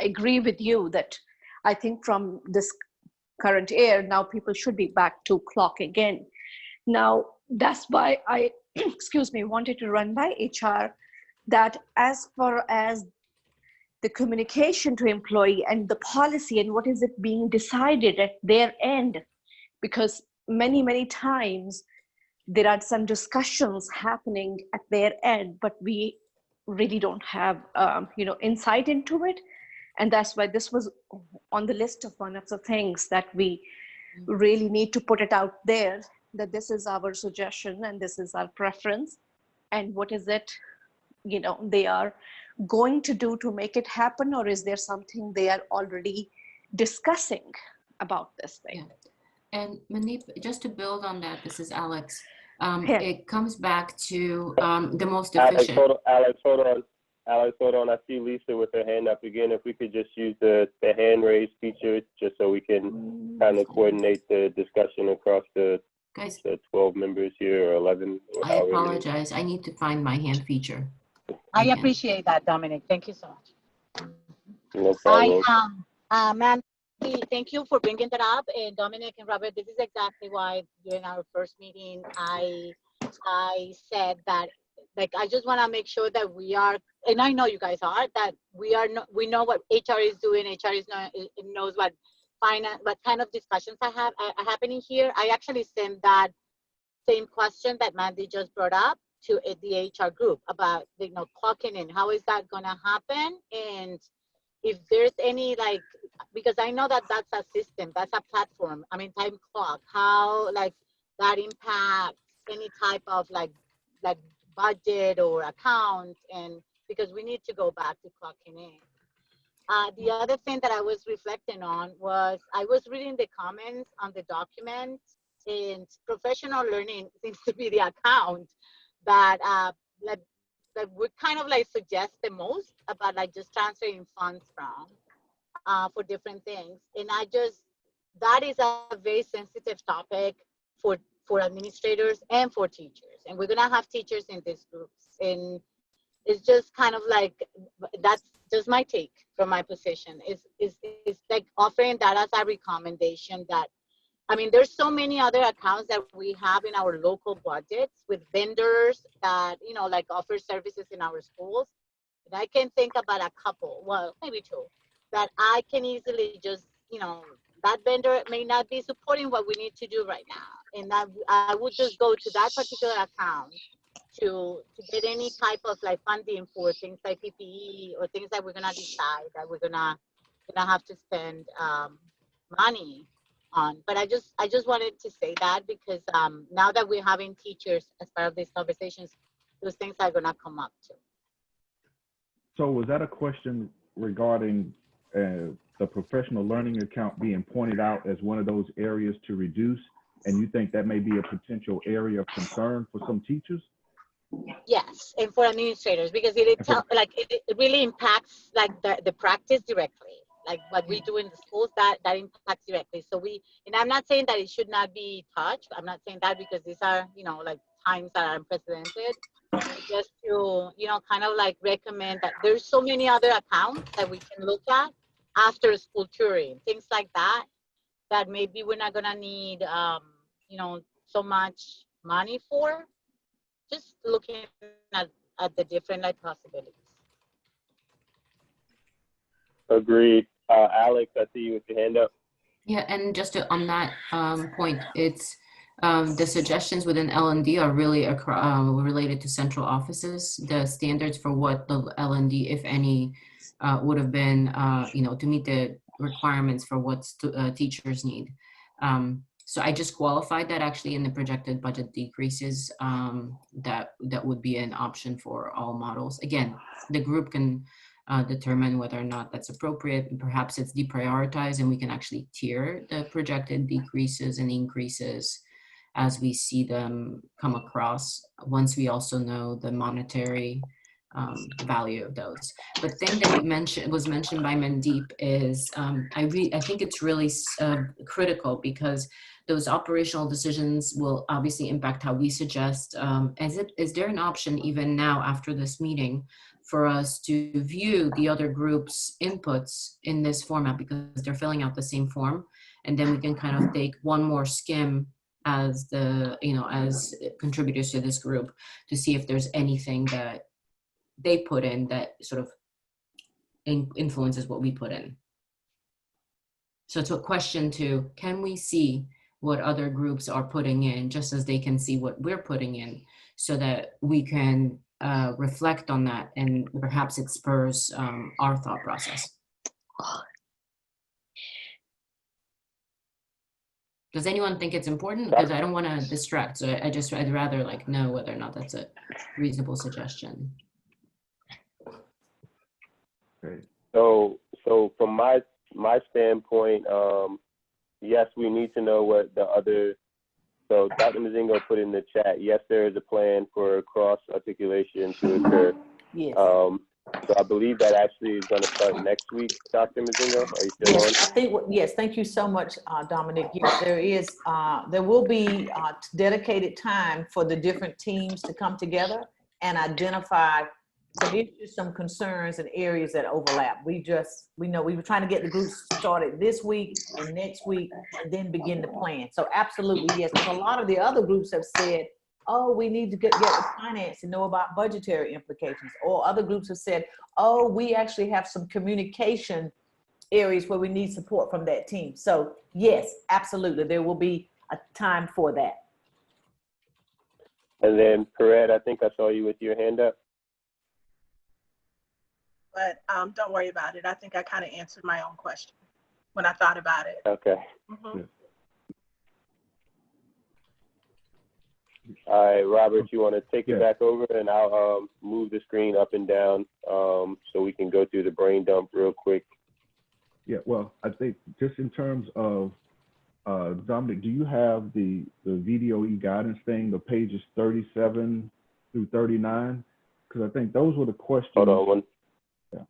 agree with you that I think from this current year, now people should be back to clocking in. Now, that's why I, excuse me, wanted to run by HR that as far as the communication to employee and the policy and what is it being decided at their end, because many times there are some discussions happening at their end, but we really don't have insight into it. And that's why this was on the list of one of the things that we really need to put it out there, that this is our suggestion and this is our preference, and what is it they are going to do to make it happen, or is there something they are already discussing about this thing? Yeah. And Mandeep, just to build on that, this is Alex. Yeah. It comes back to the most efficient. Alex, hold on. I see Lisa with her hand up again. If we could just use the hand raise feature, just so we can kind of coordinate the discussion across the 12 members here, or 11. Or I apologize. I need to find my hand feature. I appreciate that, Dominic. Thank you so much. No problem. Mandy, thank you for bringing that up. And Dominic and Robert, this is exactly why during our first meeting, I said that, like, I just want to make sure that we are, and I know you guys are, that we know what HR is doing. HR knows what finance, what kind of discussions are happening here. I actually sent that same question that Mandy just brought up to the HR group about clocking in. How is that going to happen? And if there's any, like, because I know that that's a system, that's a platform, I mean, time clock, how like that impacts any type of like budget or account, and because we need to go back to clocking in. The other thing that I was reflecting on was I was reading the comments on the document, and professional learning seems to be the account that would kind of like suggest the most about like just transferring funds from for different things. And that is a very sensitive topic for administrators and for teachers. And we're gonna have teachers in these groups. And it's just kind of like, that's just my take from my position. Is like offering that as a recommendation that, I mean, there's so many other accounts that we have in our local budgets with vendors that, like offer services in our schools. And I can think about a couple, well, maybe two, that I can easily just, that vendor may not be supporting what we need to do right now. And that I would just go to that particular account to get any type of like funding for things like PPE or things that we're gonna decide that we're gonna have to spend money on. But I just wanted to say that because now that we're having teachers as part of these conversations, those things are gonna come up too. So was that a question regarding the professional learning account being pointed out as one of those areas to reduce, and you think that may be a potential area of concern for some teachers? Yes, and for administrators, because it really impacts like the practice directly, like what we do in the schools, that impacts directly. So and I'm not saying that it should not be touched. I'm not saying that because these are, like times that are unprecedented. Just to, kind of like recommend that there's so many other accounts that we can look at after school touring, things like that, that maybe we're not gonna need, so much money for. Just looking at the different like possibilities. Agreed. Alex, I see you with your hand up. Yeah, and just on that point, it's the suggestions within L&D are really related to central offices. The standards for what the L&D, if any, would have been, to meet the requirements for what teachers need. So I just qualified that actually in the projected budget decreases, that would be an option for all models. Again, the group can determine whether or not that's appropriate, and perhaps it's deprioritized and we can actually tier the projected decreases and increases as we see them come across, once we also know the monetary value of those. But thing that was mentioned by Mandeep is I think it's really critical, because those operational decisions will obviously impact how we suggest. Is there an option even now after this meeting for us to view the other group's inputs in this format because they're filling out the same form. And then we can kind of take one more skim as as contributors to this group to see if there's anything that they put in that sort of influences what we put in. So it's a question to, can we see what other groups are putting in just as they can see what we're putting in, so that we can reflect on that and perhaps it spurs our thought process. Does anyone think it's important? Because I don't want to distract, so I'd rather like know whether or not that's a reasonable suggestion. Okay. So from my standpoint, yes, we need to know what the other. So Dr. Mazingo put in the chat, yes, there is a plan for cross articulation to occur. Yes. So I believe that actually is going to start next week. Dr. Mazingo, are you still Yes, on? I think, yes, thank you so much, Dominic. Yes, there will be dedicated time for the different teams to come together and identify some issues, some concerns and areas that overlap. We know we were trying to get the groups started this week and next week and then begin to plan. So absolutely, yes, because a lot of the other groups have said, oh, we need to get the finance and know about budgetary implications. Or other groups have said, oh, we actually have some communication areas where we need support from that team. So yes, absolutely, there will be a time for that. And then Paret, I think I saw you with your hand up. But don't worry about it. I think I kind of answered my own question when I thought about it. Okay. Mm-hmm. All right, Robert, you want to take it Yeah. back over, and I'll move the screen up and down so we can go through the brain dump real quick. Yeah, well, I think just in terms of, Dominic, do you have the video e-guidance thing, the pages 37 through 39? Because I think those were the questions. Hold on one. Yeah.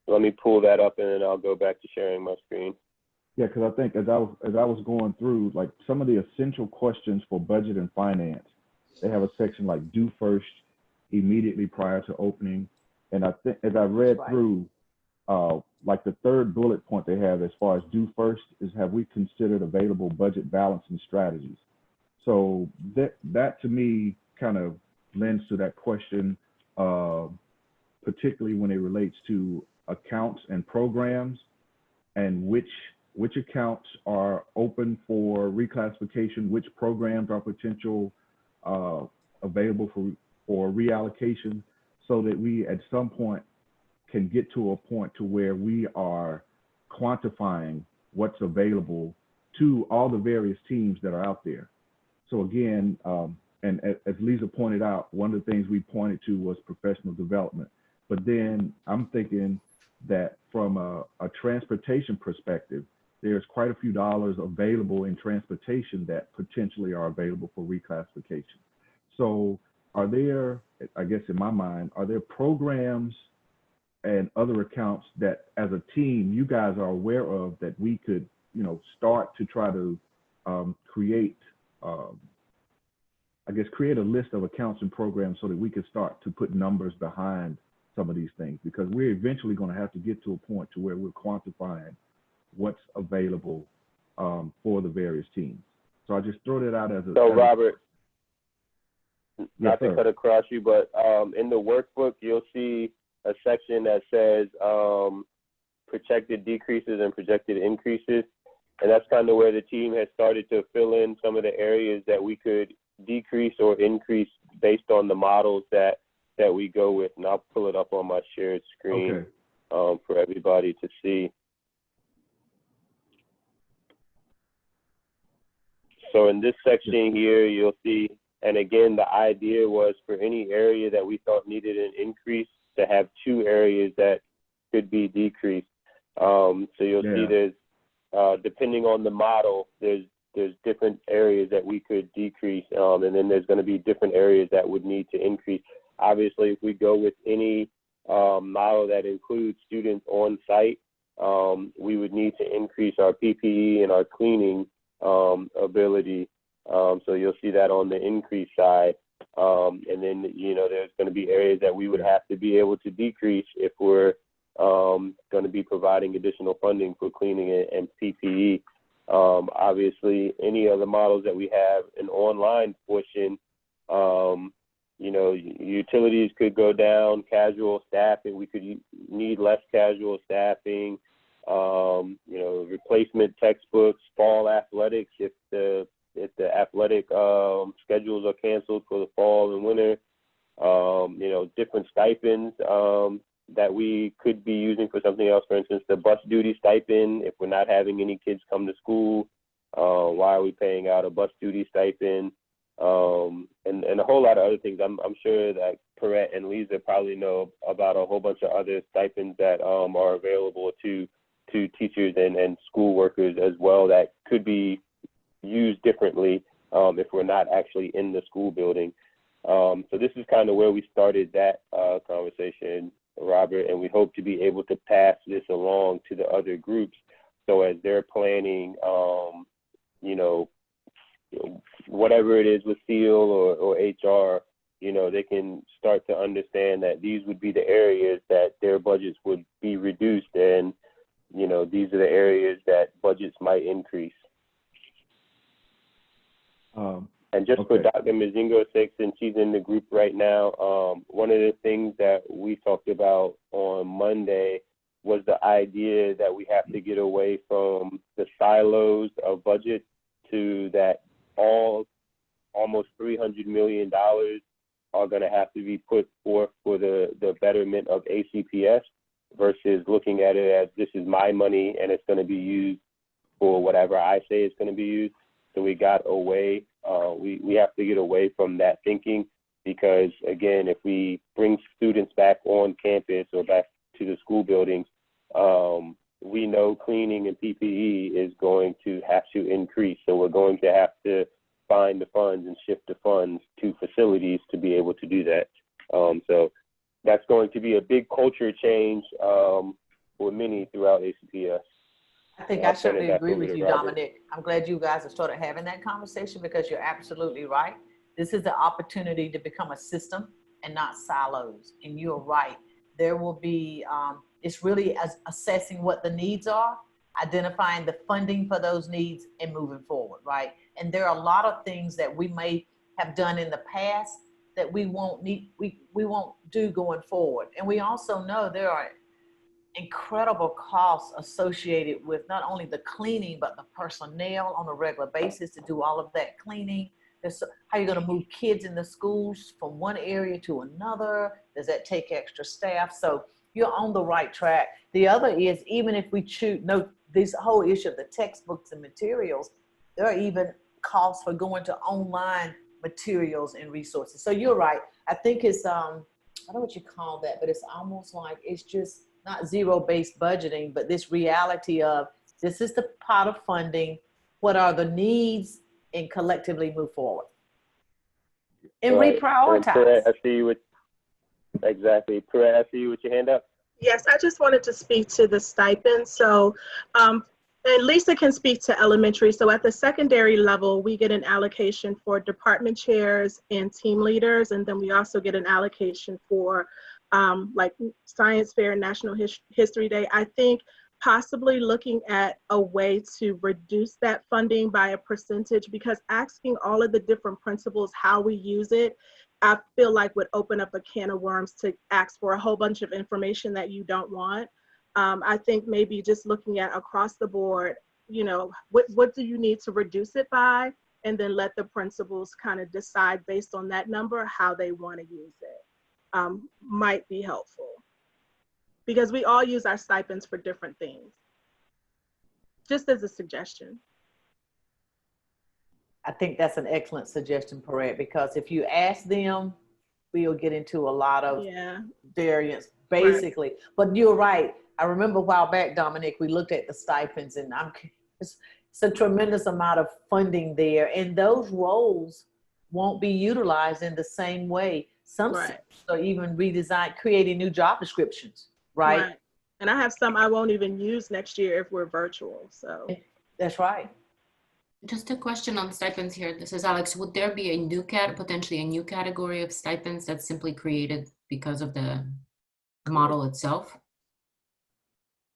Let me pull that up, and then I'll go back to sharing my screen. Yeah, because I think as I was going through, like some of the essential questions for budget and finance, they have a section like do first, immediately prior to opening. And I think as I read through, like the third bullet point they have as far as do first is, have we considered available budget balancing strategies? So that to me kind of lends to that question, particularly when it relates to accounts and programs, and which accounts are open for reclassification, which programs are potential available for reallocation, so that we at some point can get to a point to where we are quantifying what's available to all the various teams that are out there. So again, and as Lisa pointed out, one of the things we pointed to was professional development. But then I'm thinking that from a transportation perspective, there's quite a few dollars available in transportation that potentially are available for reclassification. So are there, I guess in my mind, are there programs and other accounts that as a team you guys are aware of that we could, start to try to create a list of accounts and programs so that we could start to put numbers behind some of these things, because we're eventually going to have to get to a point to where we're quantifying what's available for the various teams. So I just throw that out as a— So Robert, not to cut across you, but in the workbook, you'll see a section that says projected decreases and projected increases. And that's kind of where the team has started to fill in some of the areas that we could decrease or increase based on the models that we go with. And I'll pull it up on my shared screen for everybody to see. So in this section here, you'll see, and again, the idea was for any area that we thought needed an increase to have two areas that could be decreased. So you'll see there's, depending on the model, there's different areas that we could decrease, and then there's going to be different areas that would need to increase. Obviously, if we go with any model that includes students on site, we would need to increase our PPE and our cleaning ability. So you'll see that on the increase side. And then, there's going to be areas that we would have to be able to decrease if we're going to be providing additional funding for cleaning and PPE. Obviously, any of the models that we have, an online portion, utilities could go down, casual staffing, we could need less casual staffing, replacement textbooks, fall athletics, if the athletic schedules are canceled for the fall and winter, different stipends that we could be using for something else. For instance, the bus duty stipend, if we're not having any kids come to school, why are we paying out a bus duty stipend? And a whole lot of other things. I'm sure that Perrette and Lisa probably know about a whole bunch of other stipends that are available to teachers and school workers as well that could be used differently if we're not actually in the school building. So this is kind of where we started that conversation, Robert, and we hope to be able to pass this along to the other groups. So as they're planning, whatever it is with SEAL or HR, they can start to understand that these would be the areas that their budgets would be reduced, and these are the areas that budgets might increase. And just for Dr. Mazingo's sake, since she's in the group right now, one of the things that we talked about on Monday was the idea that we have to get away from the silos of budget to that almost $300 million are going to have to be put forth for the betterment of ACPS versus looking at it as this is my money and it's going to be used for whatever I say it's going to be used. So we got away. We have to get away from that thinking because, again, if we bring students back on campus or back to the school buildings, we know cleaning and PPE is going to have to increase. So we're going to have to find the funds and shift the funds to facilities to be able to do that. So that's going to be a big culture change for many throughout ACPS. I think I certainly agree with you, Dominic. I'm glad you guys have started having that conversation because you're absolutely right. This is the opportunity to become a system and not silos. And you're right. There will be, it's really assessing what the needs are, identifying the funding for those needs and moving forward, right? And there are a lot of things that we may have done in the past that we won't need, we won't do going forward. And we also know there are incredible costs associated with not only the cleaning, but the personnel on a regular basis to do all of that cleaning. There's how you're going to move kids in the schools from one area to another. Does that take extra staff? So you're on the right track. The other is, even if we choose, this whole issue of the textbooks and materials, there are even costs for going to online materials and resources. So you're right. I think it's, I don't know what you call that, but it's almost like it's just not zero-based budgeting, but this reality of this is the pot of funding, what are the needs, and collectively move forward. And reprioritize. And I see you with, exactly. Perrette, I see you with your hand up. Yes, I just wanted to speak to the stipend. So, and Lisa can speak to elementary. So at the secondary level, we get an allocation for department chairs and team leaders. And then we also get an allocation for like Science Fair and National History Day. I think possibly looking at a way to reduce that funding by a percentage, because asking all of the different principals how we use it, I feel like would open up a can of worms to ask for a whole bunch of information that you don't want. I think maybe just looking at across the board, what do you need to reduce it by? And then let the principals kind of decide based on that number how they want to use it. Might be helpful. Because we all use our stipends for different things. Just as a suggestion. I think that's an excellent suggestion, Perrette, because if you ask them, we'll get into a lot of variance, basically. Right. But you're right. I remember a while back, Dominic, we looked at the stipends, and it's a tremendous amount of funding there. And those roles won't be utilized in the same way. Some are even redesigned, creating new job descriptions, right? And I have some I won't even use next year if we're virtual. So that's right. Just a question on stipends here. This is Alex. Would there be a new potentially a new category of stipends that's simply created because of the model itself?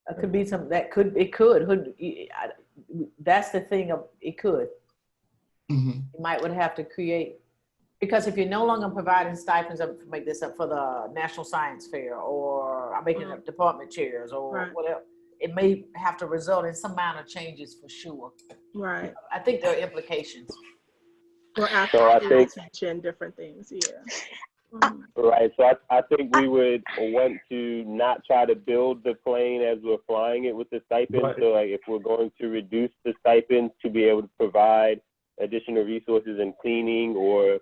That could be some, that could, it could, that's the thing of, it could. Mm-hmm. You might would have to create, because if you're no longer providing stipends, I'm make this up for the National Science Fair, or I'm making up department chairs or Right. whatever, it may have to result in some minor changes for sure. Right. I think there are implications. Or So I after think- attention, different things. Yeah. Mhm. Right. So I think we would want to not try to build the plane as we're flying it with the stipend. Right. So like if we're going to reduce the stipends to be able to provide additional resources in cleaning or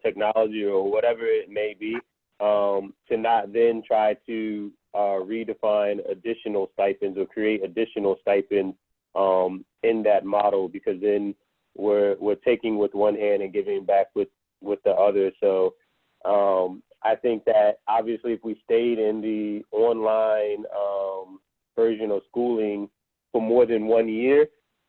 technology or whatever it may be, to not then try to redefine additional stipends or create additional stipends in that model, because then we're taking with one hand and giving back with the other. So I think that obviously if we stayed in the online version of schooling for more than 1 year,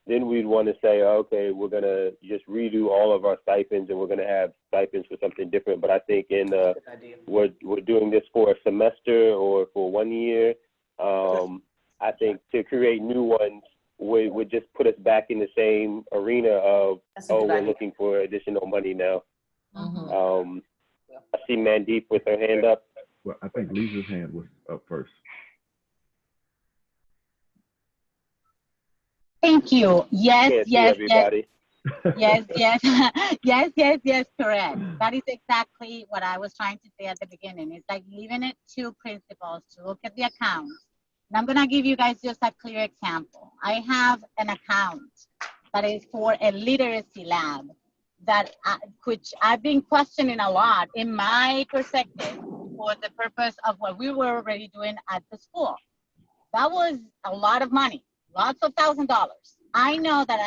then we'd want to say, okay, we're going to just redo all of our stipends and we're going to have stipends for something different. But I think in Good idea. we're doing this for a semester or for 1 year. I think to create new ones would just put us back in the same arena of, That's a good we're idea. looking for additional money now. Mhm. I see Mandeep with her hand up. Well, I think Lisa's hand was up first. Thank you. Yes, Can't see yes, yes, everybody. yes, yes, yes, correct. That is exactly what I was trying to say at the beginning. It's like leaving it to principals to look at the accounts. And I'm gonna give you guys just a clear example. I have an account that is for a literacy lab that which I've been questioning a lot in my perspective for the purpose of what we were already doing at the school. That was a lot of money, lots of $1,000s. I know that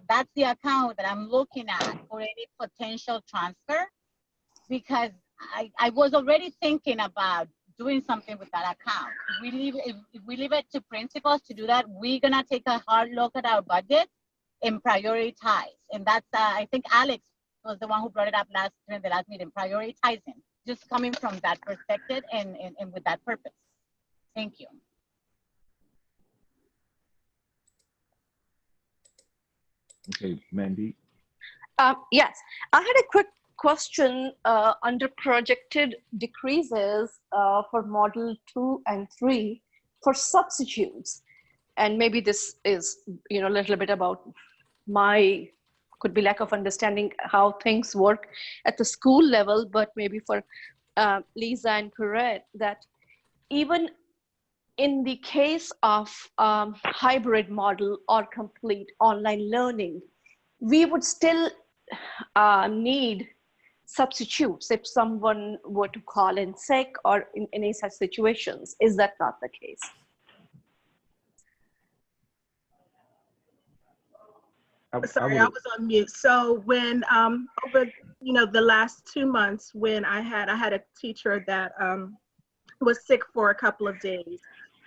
that's the account that I'm looking at for any potential transfer, because I was already thinking about doing something with that account. If we leave it to principals to do that, we're gonna take a hard look at our budget and prioritize. And that's, I think Alex was the one who brought it up during the last meeting, prioritizing, just coming from that perspective and with that purpose. Thank you. Okay, Mandeep. Yes, I had a quick question under projected decreases for model 2 and 3 for substitutes. And maybe this is, a little bit about could be lack of understanding how things work at the school level, but maybe for Lisa and Perret, that even in the case of hybrid model or complete online learning, we would still need substitutes if someone were to call in sick or in any such situations. Is that not the case? Sorry, I was on mute. So when over the last 2 months, when I had a teacher that was sick for a couple of days,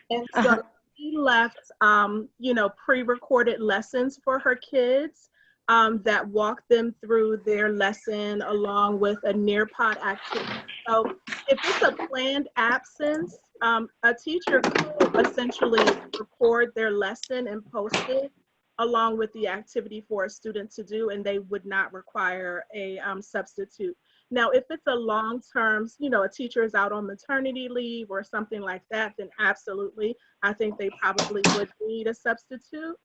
and so she left pre-recorded lessons for her kids that walked them through their lesson along with a Nearpod activity. So if it's a planned absence, a teacher could essentially record their lesson and post it along with the activity for a student to do, and they would not require a substitute. Now, if it's a long-term, a teacher is out on maternity leave or something like that, then absolutely, I think they probably would need a substitute.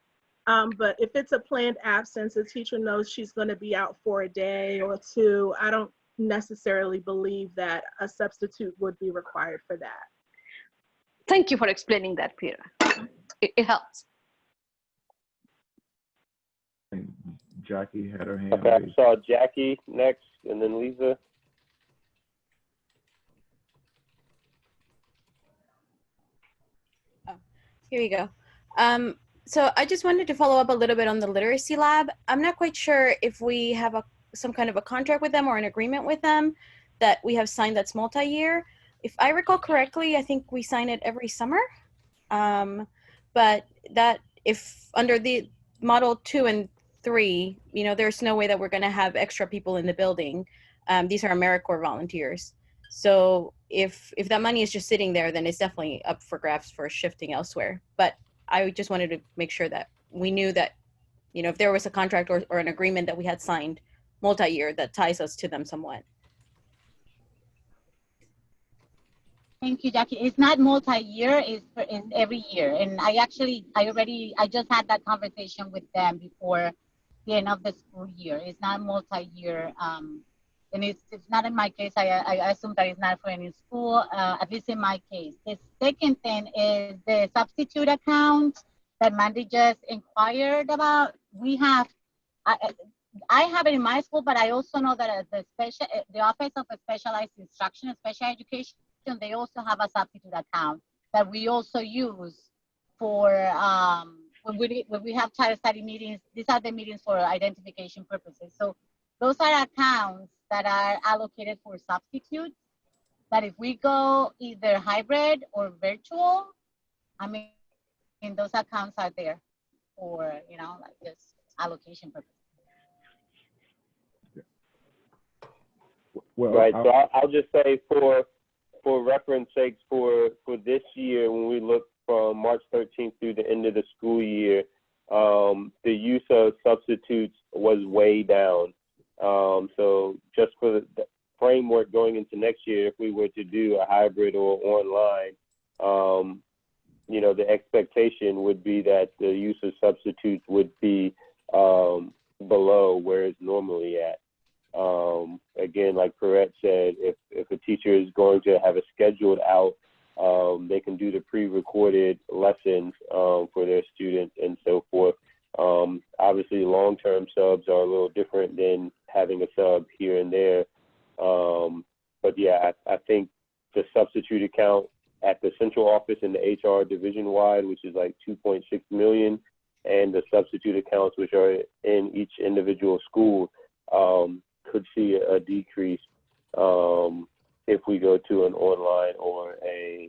But if it's a planned absence, the teacher knows she's going to be out for a day or two, I don't necessarily believe that a substitute would be required for that. Thank you for explaining that, Pira. It helps. Jackie had her hand Okay, I raised. saw Jackie next, and then Lisa. Here we go. So I just wanted to follow up a little bit on the literacy lab. I'm not quite sure if we have some kind of a contract with them or an agreement with them that we have signed that's multi-year. If I recall correctly, I think we sign it every summer. But that if under model 2 and 3, you know, there's no way that we're going to have extra people in the building. These are AmeriCorps volunteers. So if that money is just sitting there, then it's definitely up for grabs for shifting elsewhere. But I just wanted to make sure that we knew that, you know, if there was a contract or an agreement that we had signed multi-year that ties us to them somewhat. Thank you, Jackie. It's not multi-year, it's every year. And I just had that conversation with them before the end of the school year. It's not multi-year. And it's not in my case. I assume that it's not for any school, at least in my case. The second thing is the substitute account that Mandy just inquired about. We have, I have it in my school, but I also know that the Office of Specialized Instruction and Special Education, they also have a substitute account that we also use for when we have child study meetings. These are the meetings for identification purposes. So those are accounts that are allocated for substitutes, that if we go either hybrid or virtual, I mean, those accounts are there for, you know, like just allocation purposes. Well, Right. So I'll just say for reference sakes, for this year, when we look from March 13th through the end of the school year, the use of substitutes was way down. So just for the framework going into next year, if we were to do a hybrid or online, you know, the expectation would be that the use of substitutes would be below where it's normally at. Again, like Perrette said, if a teacher is going to have a scheduled out, they can do the pre-recorded lessons for their students and so forth. Obviously, long-term subs are a little different than having a sub here and there. But yeah, I think the substitute account at the central office and the HR division-wide, which is like 2.6 million, and the substitute accounts, which are in each individual school, could see a decrease if we go to an online or a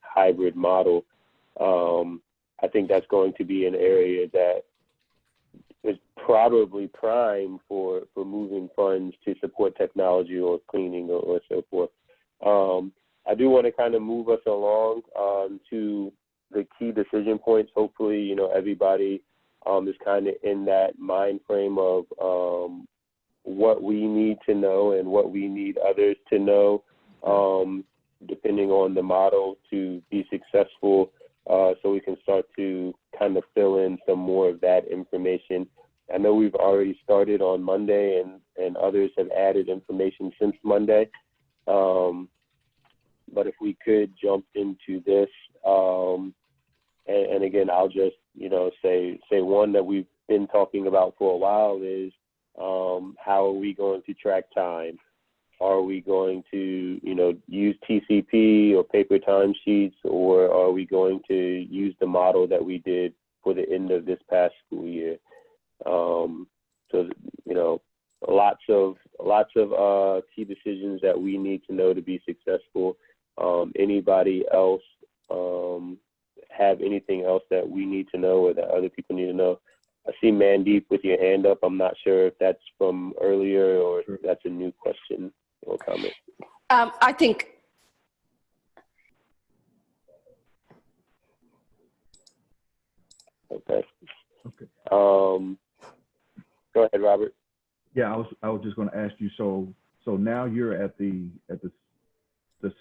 hybrid model. I think that's going to be an area that is probably prime for moving funds to support technology or cleaning or so forth. I do want to kind of move us along to the key decision points. Hopefully, you know, everybody is kind of in that mind frame of what we need to know and what we need others to know, depending on the model, to be successful, so we can start to kind of fill in some more of that information. I know we've already started on Monday, and others have added information since Monday. But if we could jump into this, and again, I'll just, you know, say one that we've been talking about for a while is, how are we going to track time? Are we going to, you know, use TCP or paper timesheets, or are we going to use the model that we did for the end of this past school year? So, you know, lots of key decisions that we need to know to be successful. Anybody else have anything else that we need to know or that other people need to know? I see Mandeep with your hand up. I'm not sure if that's from earlier or if that's a new question or comment. I think Okay. Okay. Go ahead, Robert. Yeah, I was just going to ask you. So now you're at the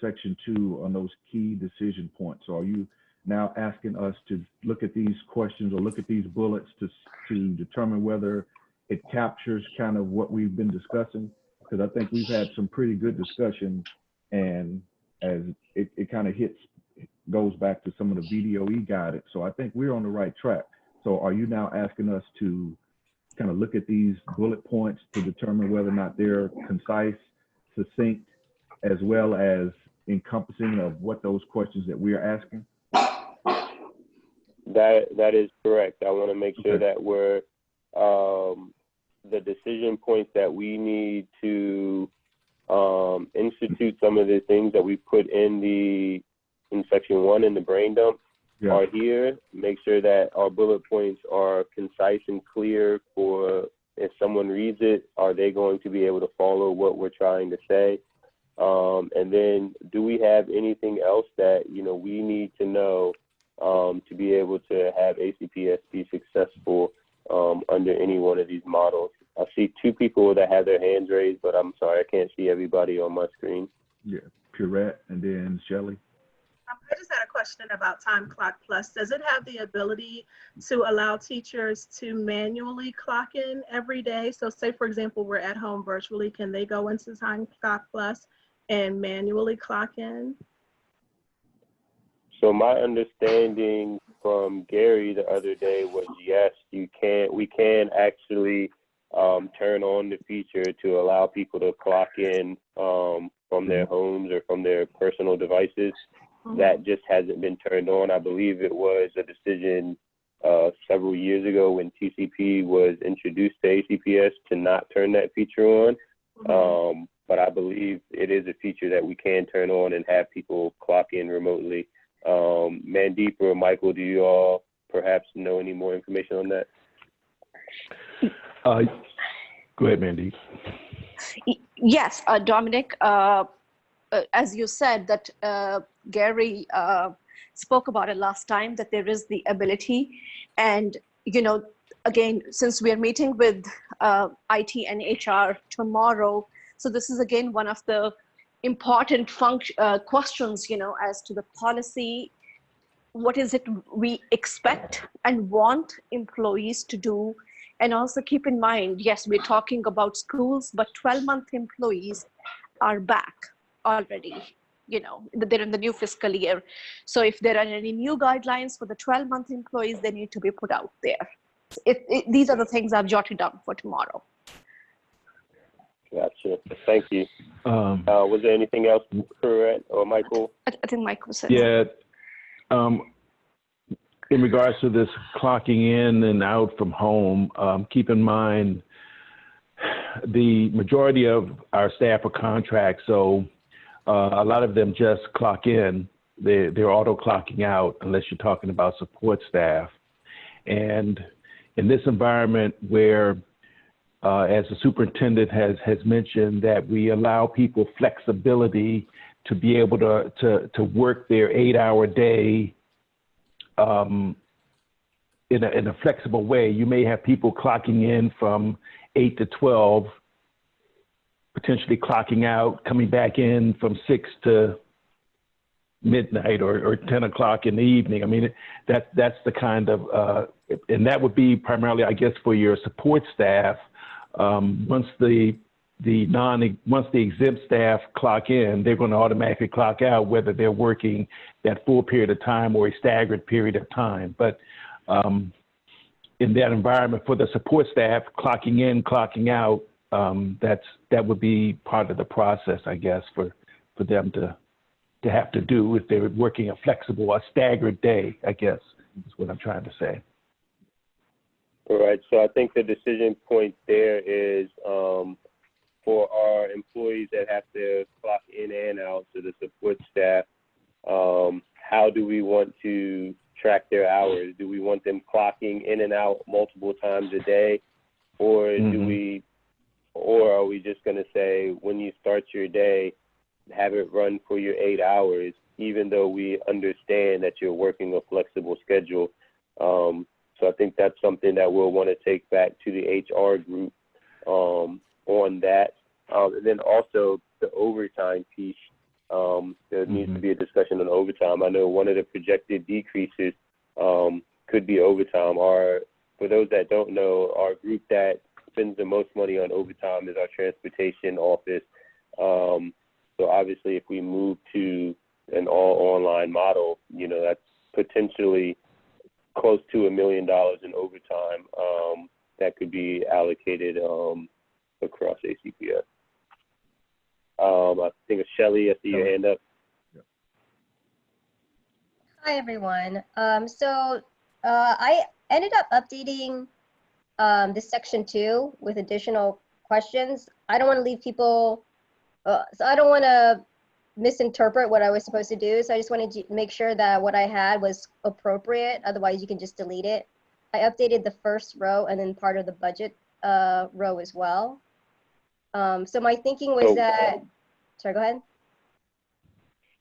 section 2 on those key decision points. So are you now asking us to look at these questions or look at these bullets to determine whether it captures kind of what we've been discussing? Because I think we've had some pretty good discussion, and as it kind of goes back to some of the VDOE guidance. So I think we're on the right track. So are you now asking us to kind of look at these bullet points to determine whether or not they're concise, succinct, as well as encompassing of what those questions that we're asking? That is correct. I want to make sure that we're the decision points that we need to institute some of the things that we put in section 1 in the brain dump. Yeah. are here. Make sure that our bullet points are concise and clear for if someone reads it, are they going to be able to follow what we're trying to say? And then do we have anything else that, we need to know to be able to have ACPS be successful under any one of these models? I see two people that have their hands raised, but I'm sorry, I can't see everybody on my screen. Yeah, Pierrette and then Shelley. I just had a question about Time Clock Plus. Does it have the ability to allow teachers to manually clock in every day? So say, for example, we're at home virtually. Can they go into Time Clock Plus and manually clock in? So my understanding from Gary the other day was yes, we can actually turn on the feature to allow people to clock in from their homes or from their personal devices. That just hasn't been turned on. I believe it was a decision several years ago when TCP was introduced to ACPS to not turn that feature on. But I believe it is a feature that we can turn on and have people clock in remotely. Mandeep or Michael, do you all perhaps know any more information on that? Go ahead, Mandeep. Yes, Dominic, as you said that Gary spoke about it last time, that there is the ability. And, again, since we are meeting with IT and HR tomorrow, so this is again one of the important questions, as to the policy. What is it we expect and want employees to do? And also keep in mind, yes, we're talking about schools, but 12-month employees are back already. They're in the new fiscal year. So if there are any new guidelines for the 12-month employees, they need to be put out there. These are the things I've jotted down for tomorrow. Gotcha. Thank you. Was there anything else, Pierrette or Michael? I think Michael said. Yeah. In regards to this clocking in and out from home, keep in mind the majority of our staff are contract, so a lot of them just clock in. They're auto clocking out unless you're talking about support staff. And in this environment where, as the superintendent has mentioned, that we allow people flexibility to be able to work their 8-hour day in a flexible way. You may have people clocking in from 8 to 12, potentially clocking out, coming back in from 6 to midnight or 10 o'clock in the evening. I mean, that's the kind of, and that would be primarily, I guess, for your support staff. Once the exempt staff clock in, they're going to automatically clock out, whether they're working that full period of time or a staggered period of time. But in that environment, for the support staff, clocking in, clocking out, that would be part of the process, I guess, for them to have to do if they're working a flexible, a staggered day, I guess, is what I'm trying to say. All right. So I think the decision point there is for our employees that have to clock in and out, so the support staff, how do we want to track their hours? Do we want them clocking in and out multiple times a day, or are we just going to say when you start your day, have it run for your 8 hours, even though we understand that you're working a flexible schedule? So I think that's something that we'll want to take back to the HR group on that. And then also the overtime piece. There needs to be a discussion on overtime. I know one of the projected decreases could be overtime. For those that don't know, our group that spends the most money on overtime is our transportation office. So obviously, if we move to an all-online model, that's potentially close to $1 million in overtime that could be allocated across ACPS. I think it's Shelley. I see your hand up. Hi, everyone. I ended up updating this section 2 with additional questions. I don't want to leave people, so I don't want to misinterpret what I was supposed to do. So I just wanted to make sure that what I had was appropriate. Otherwise, you can just delete it. I updated the first row and then part of the budget row as well. So my thinking was that, sorry, go ahead.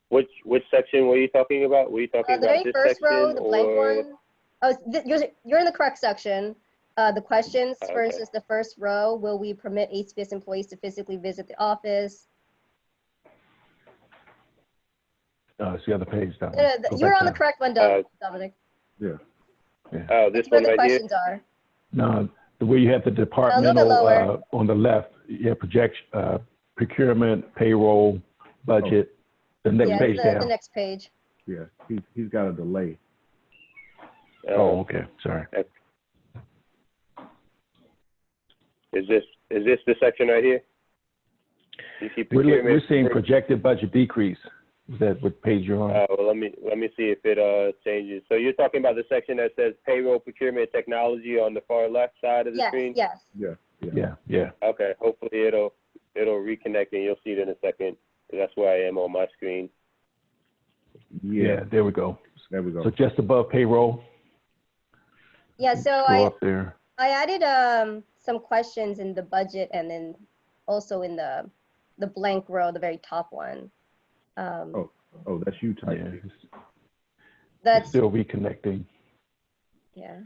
Which section were you talking about? Were you talking The about very this first section row, the blank or? one. Oh, you're in the correct section. The questions, for Okay. instance, the first row, will we permit HCBS employees to physically visit the office? It's the other page down. You're on the correct one, Dominic. Yeah. Oh, this That's where one the right here? questions are. No, the way you have the bit departmental lower. on the left, you have projection, procurement, payroll, budget. The next Yeah, page the down. next page. Yeah, he's got a delay. Oh, okay. Sorry. Is this the section right here? You see We're procurement- seeing projected budget decrease. Is that what page you're on? Well, let me see if it changes. So you're talking about the section that says payroll, procurement, technology on the far left side of the Yes, screen? yes. Yeah. Okay. Hopefully it'll reconnect and you'll see it in a second. 'Cause that's where I am on my screen. Yeah, there we go. There we go. So just above payroll, Yeah, so scroll up there. I added some questions in the budget and then also in the blank row, the very top one. Oh, that's you Yeah, typing. it's That's, still reconnecting. yeah.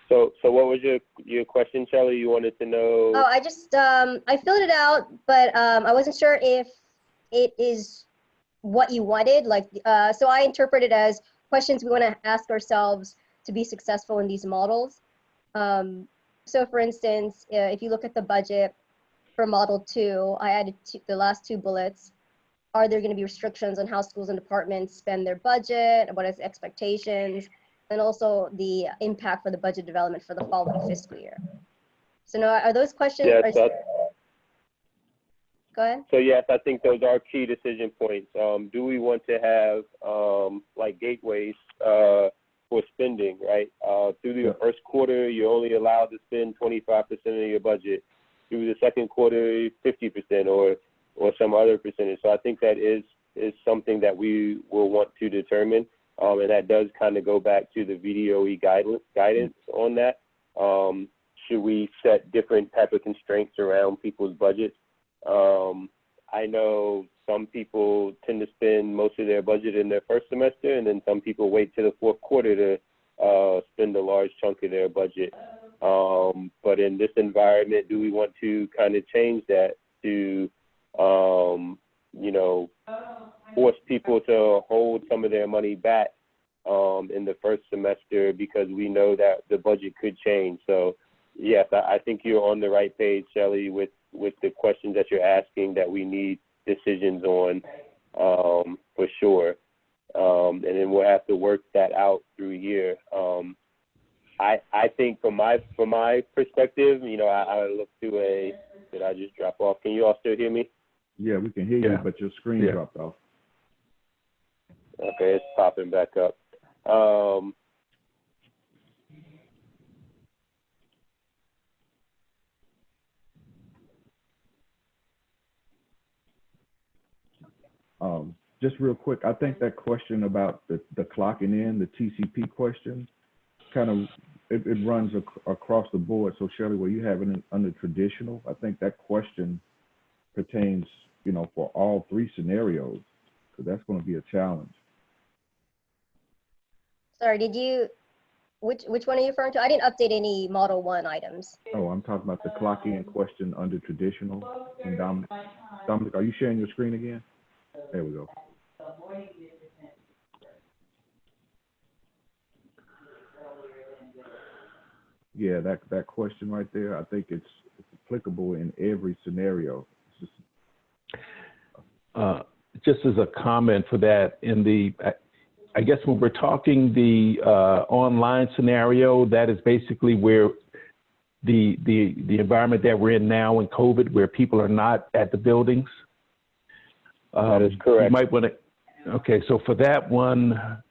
So what was your question, Shelley? You wanted to know? Oh, I just, I filled it out, but I wasn't sure if it is what you wanted. Like, so I interpret it as questions we want to ask ourselves to be successful in these models. So for instance, if you look at the budget for Model 2, I added the last two bullets. Are there going to be restrictions on how schools and departments spend their budget? What is expectations? And also the impact for the budget development for the following fiscal year. So now, are those questions? Yes, Go ahead. So yes, I think those are key decision points. Do we want to have like gateways for spending, right? Through the first quarter, you're only allowed to spend 25% of your budget. Through the second quarter, 50% or some other percentage. So I think that is something that we will want to determine. And that does kind of go back to the VDOE guidance on that. Should we set different type of constraints around people's budgets? I know some people tend to spend most of their budget in their first semester, and then some people wait to the fourth quarter to spend a large chunk of their budget. But in this environment, do we want to kind of change that to, force people to hold some of their money back in the first semester because we know that the budget could change? So yes, I think you're on the right page, Shelley, with the questions that you're asking that we need decisions on for sure. And then we'll have to work that out through year. I think from my perspective, I look to did I just drop off? Can you all still hear me? Yeah, we can hear you, but your screen dropped off. Okay, it's popping back up. Just real quick, I think that question about the clocking in, the TCP question, kind of, it runs across the board. So Shelley, where you have it under traditional, I think that question pertains, for all three scenarios, because that's going to be a challenge. Sorry, which one are you referring to? I didn't update any Model 1 items. Oh, I'm talking about the clocking in question under traditional. And Dominic, are you sharing your screen again? There we go. Yeah, that question right there, I think it's applicable in every scenario. Just as a comment for that, I guess when we're talking the online scenario, that is basically where the environment that we're in now in COVID, where people are not at the buildings. That is correct. You might want to. Okay, so for that one,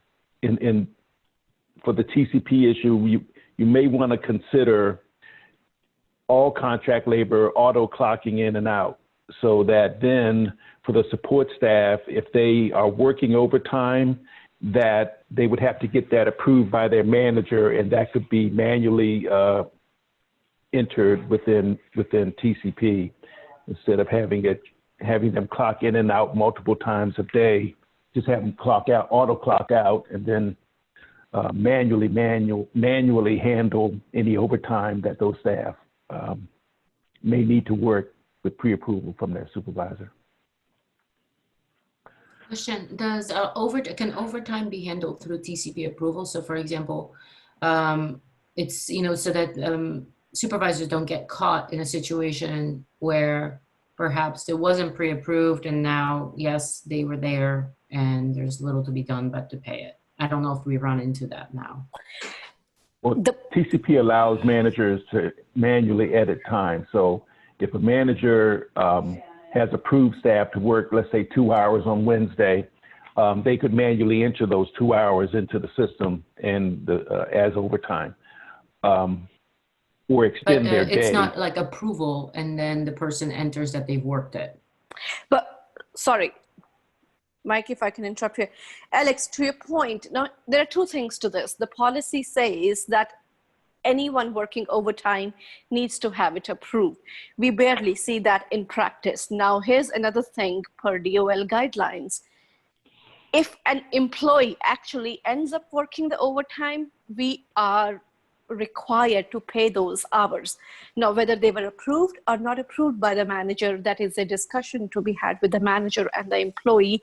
for the TCP issue, you may want to consider all contract labor auto clocking in and out, so that then for the support staff, if they are working overtime, that they would have to get that approved by their manager, and that could be manually entered within TCP, instead of having them clock in and out multiple times a day. Just have them auto clock out, and then manually handle any overtime that those staff may need to work with pre-approval from their supervisor. Question, can overtime be handled through TCP approval? So for example, it's, so that supervisors don't get caught in a situation where perhaps it wasn't pre-approved and now, yes, they were there and there's little to be done but to pay it. I don't know if we run into that now. Well, TCP allows managers to manually edit time. So if a manager has approved staff to work, let's say 2 hours on Wednesday, they could manually enter those 2 hours into the system and as overtime, or extend their day. It's not like approval and then the person enters that they've worked it. But sorry, Mike, if I can interrupt here. Alex, to your point, now there are two things to this. The policy says that anyone working overtime needs to have it approved. We barely see that in practice. Now, here's another thing per DOL guidelines. If an employee actually ends up working the overtime, we are required to pay those hours. Now, whether they were approved or not approved by the manager, that is a discussion to be had with the manager and the employee,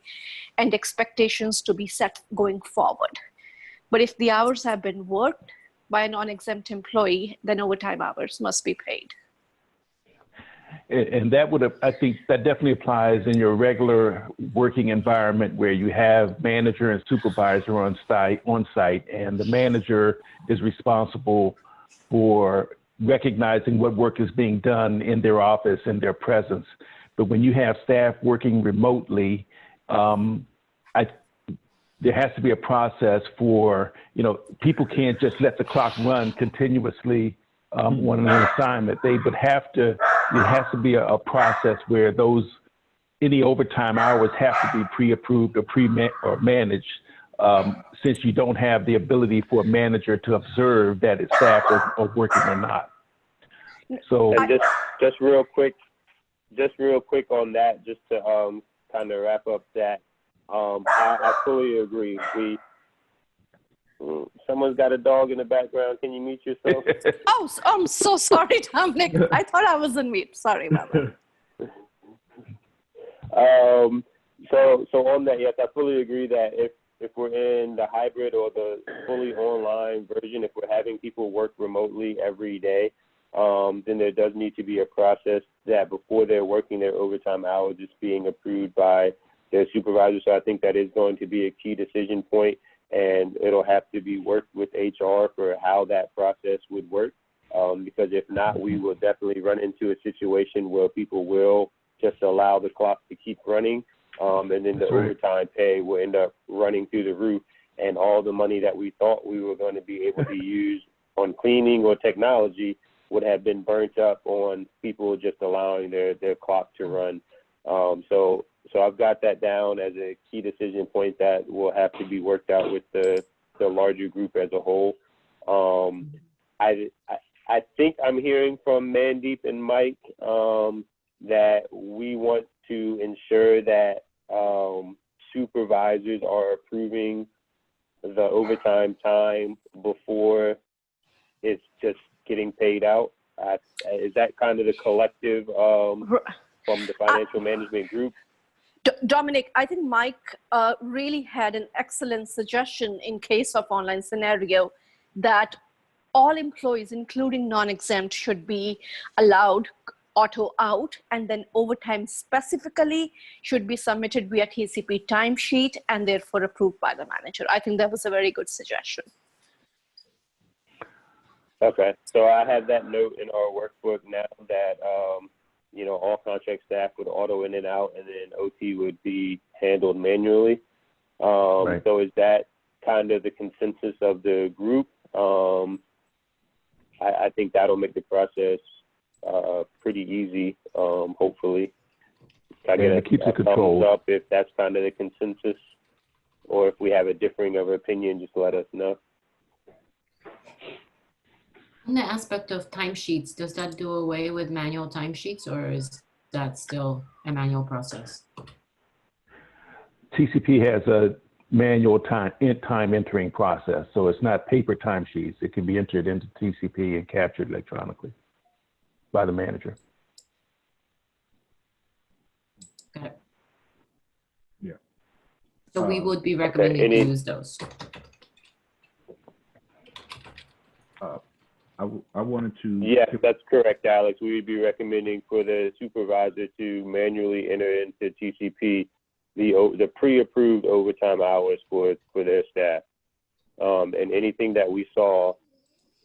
and expectations to be set going forward. But if the hours have been worked by a non-exempt employee, then overtime hours must be paid. And that I think that definitely applies in your regular working environment where you have manager and supervisor on site, and the manager is responsible for recognizing what work is being done in their office in their presence. But when you have staff working remotely, there has to be a process for, people can't just let the clock run continuously on an assignment. It has to be a process where any overtime hours have to be pre-approved or managed, since you don't have the ability for a manager to observe that his staff are working or not. So, and just real quick on that, just to kind of wrap up that, I fully agree. Someone's got a dog in the background. Can you mute yourself? Oh, I'm so sorry, Dominic. I thought I was on mute. Sorry about that. So on that, yes, I fully agree that if we're in the hybrid or the fully online version, if we're having people work remotely every day, then there does need to be a process that before they're working their overtime hours, it's being approved by their supervisor. So I think that is going to be a key decision point, and it'll have to be worked with HR for how that process would work. Because if not, we will definitely run into a situation where people will just allow the clock to keep running, and then the overtime pay will end up running through the roof, and all the money that we thought we were going to be able to use on cleaning or technology would have been burnt up on people just allowing their clock to run. So I've got that down as a key decision point that will have to be worked out with the larger group as a whole. I think I'm hearing from Mandeep and Mike that we want to ensure that supervisors are approving the overtime time before it's just getting paid out. Is that kind of the collective from the financial management group? Dominic, I think Mike really had an excellent suggestion in case of online scenario that all employees, including non-exempt, should be allowed auto out, and then overtime specifically should be submitted via TCP timesheet and therefore approved by the manager. I think that was a very good suggestion. Okay, so I have that note in our workbook now that all contract staff would auto in and out, and then OT would be handled manually. Right. So is that kind of the consensus of the group? I think that'll make the process pretty easy, hopefully. I And get it keeps it thumbs controlled. up if that's kind of the consensus, or if we have a differing of opinion, just let us know. On the aspect of timesheets, does that do away with manual timesheets, or is that still a manual process? TCP has a manual time entering process, so it's not paper timesheets. It can be entered into TCP and captured electronically by the manager. Got it. Yeah. So we would be recommending to use those. I wanted to. Yes, that's correct, Alex. We would be recommending for the supervisor to manually enter into TCP the pre-approved overtime hours for their staff. And anything that we saw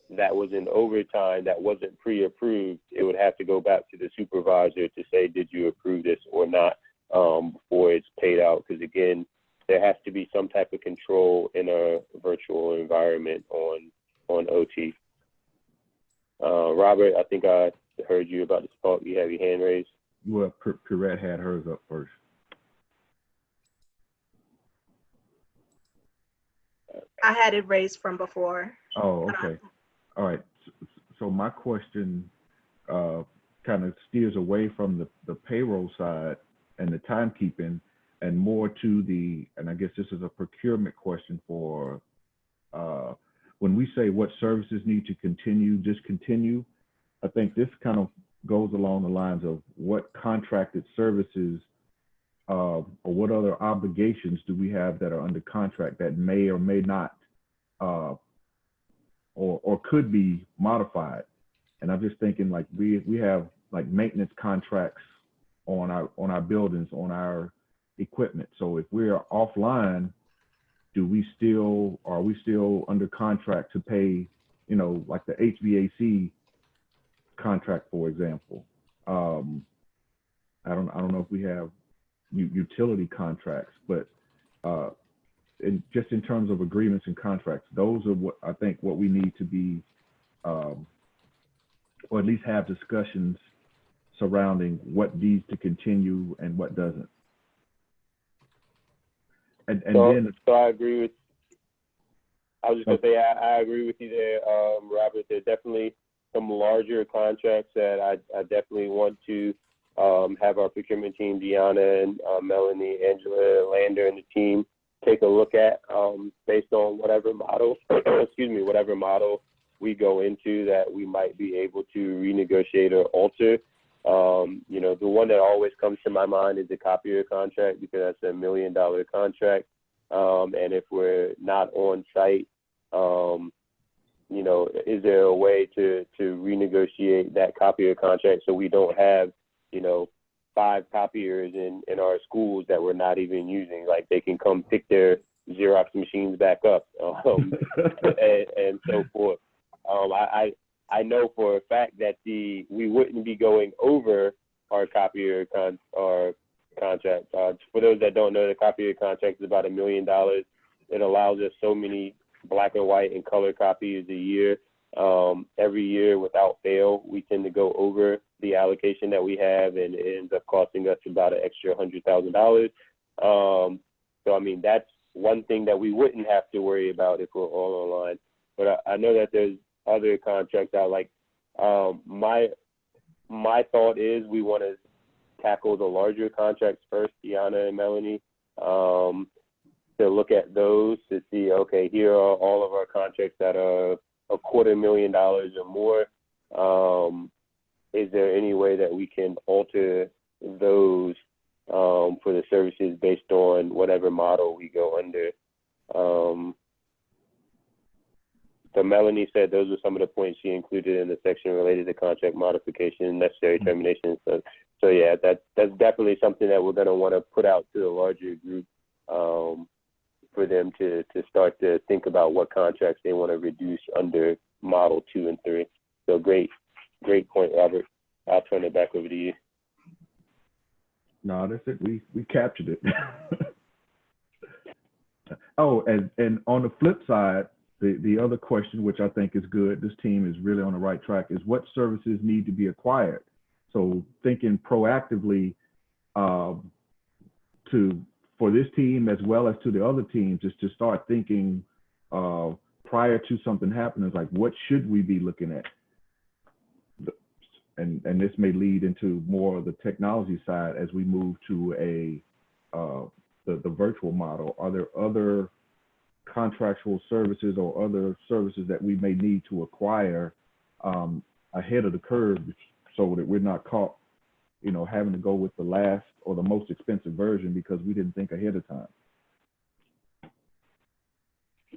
that was in overtime that wasn't pre-approved, it would have to go back to the supervisor to say, did you approve this or not, before it's paid out? Because again, there has to be some type of control in a virtual environment on OT. Robert, I think I heard you about the spot. You have your hand raised. Well, Pirette had hers up first. I had it raised from before. Oh, okay. All right. So my question kind of steers away from the payroll side and the timekeeping and more to the, and I guess this is a procurement question for, when we say what services need to continue, discontinue, I think this kind of goes along the lines of what contracted services or what other obligations do we have that are under contract that may or may not or could be modified. And I'm just thinking like we have like maintenance contracts on our buildings, on our equipment. So if we're offline, are we still under contract to pay, you know, like the HVAC contract, for example? I don't know if we have utility contracts, but just in terms of agreements and contracts, those are what I think what we need to be, or at least have discussions surrounding what needs to continue and what doesn't. And then I agree with. I was just gonna say I agree with you there, Robert. There's definitely some larger contracts that I definitely want to have our procurement team, Deanna and Melanie, Angela, Lander, and the team take a look at based on whatever model, whatever model we go into that we might be able to renegotiate or alter. You know, the one that always comes to my mind is the copier contract, because that's $1 million contract. And if we're not on site, you know, is there a way to renegotiate that copier contract so we don't have, you know, 5 copiers in our schools that we're not even using? Like they can come pick their Xerox machines back up and so forth. I know for a fact that we wouldn't be going over our copier contract. For those that don't know, the copier contract is about $1 million. It allows us so many black and white and color copies a year. Every year without fail, we tend to go over the allocation that we have, and it ends up costing us about an extra $100,000. So, I mean, that's one thing that we wouldn't have to worry about if we're all online. But I know that there's other contracts out. Like my thought is we want to tackle the larger contracts first, Deanna and Melanie, to look at those to see, okay, here are all of our contracts that are $250,000 or more. Is there any way that we can alter those for the services based on whatever model we go under? So Melanie said those were some of the points she included in the section related to contract modification and necessary termination. So yeah, that's definitely something that we're going to want to put out to the larger group for them to start to think about what contracts they want to reduce under model 2 and 3. So great point, Robert. I'll turn it back over to you. No, that's it. We captured it. Oh, and on the flip side, the other question, which I think is good, this team is really on the right track, is what services need to be acquired? So thinking proactively for this team as well as to the other teams is to start thinking prior to something happening, like what should we be looking at? And this may lead into more of the technology side as we move to the virtual model. Are there other contractual services or other services that we may need to acquire ahead of the curve so that we're not caught, having to go with the last or the most expensive version because we didn't think ahead of time?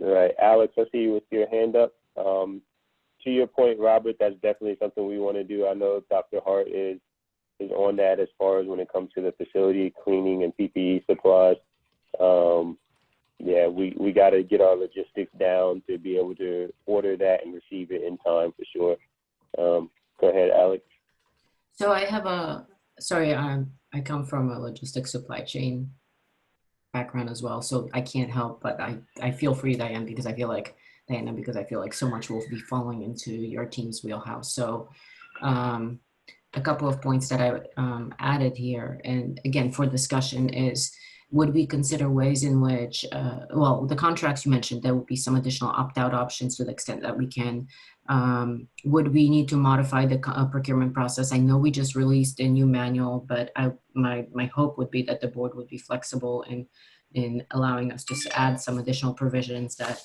All right, Alex, I see you with your hand up. To your point, Robert, that's definitely something we want to do. I know Dr. Hart is on that as far as when it comes to the facility cleaning and PPE supplies. Yeah, we got to get our logistics down to be able to order that and receive it in time for sure. Go ahead, Alex. So I have I come from a logistics supply chain background as well. So I can't help, but I feel for you, Diana, because I feel like so much will be falling into your team's wheelhouse. So a couple of points that I added here, and again, for discussion is, would we consider ways in which, the contracts you mentioned, there would be some additional opt-out options to the extent that we can. Would we need to modify the procurement process? I know we just released a new manual, but my hope would be that the board would be flexible in allowing us to add some additional provisions that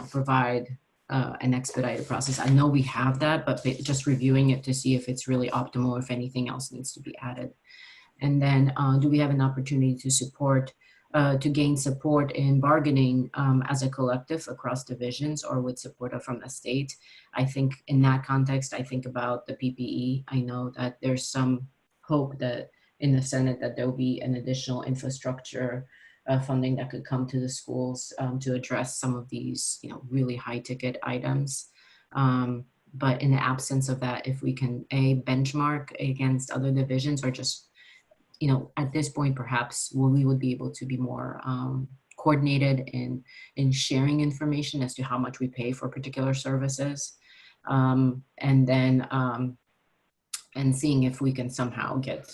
provide an expedited process. I know we have that, but just reviewing it to see if it's really optimal, if anything else needs to be added. And then do we have an opportunity to gain support in bargaining as a collective across divisions or with support from the state? I think in that context, I think about the PPE. I know that there's some hope that in the Senate that there will be an additional infrastructure funding that could come to the schools to address some of these, really high ticket items. But in the absence of that, if we can benchmark against other divisions or just, at this point, perhaps we would be able to be more coordinated in sharing information as to how much we pay for particular services. And then and seeing if we can somehow get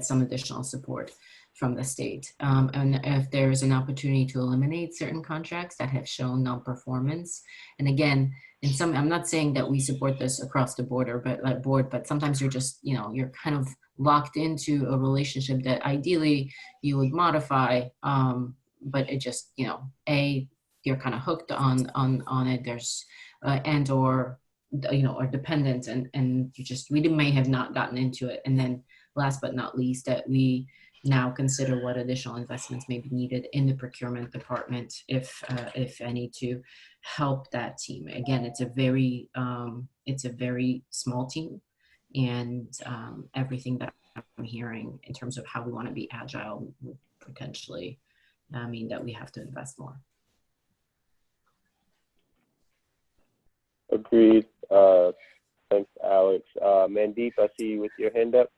some additional support from the state. And if there is an opportunity to eliminate certain contracts that have shown non-performance. And again, I'm not saying that we support this across the board, but sometimes you're just, you're kind of locked into a relationship that ideally you would modify, but it just, you're kind of hooked on it. There's, or dependent, and we may have not gotten into it. And then last but not least, that we now consider what additional investments may be needed in the procurement department, if any, to help that team. Again, it's a very small team, and everything that I'm hearing in terms of how we want to be agile would potentially mean that we have to invest more. Agreed. Thanks, Alex. Mandeep, I see you with your hand up.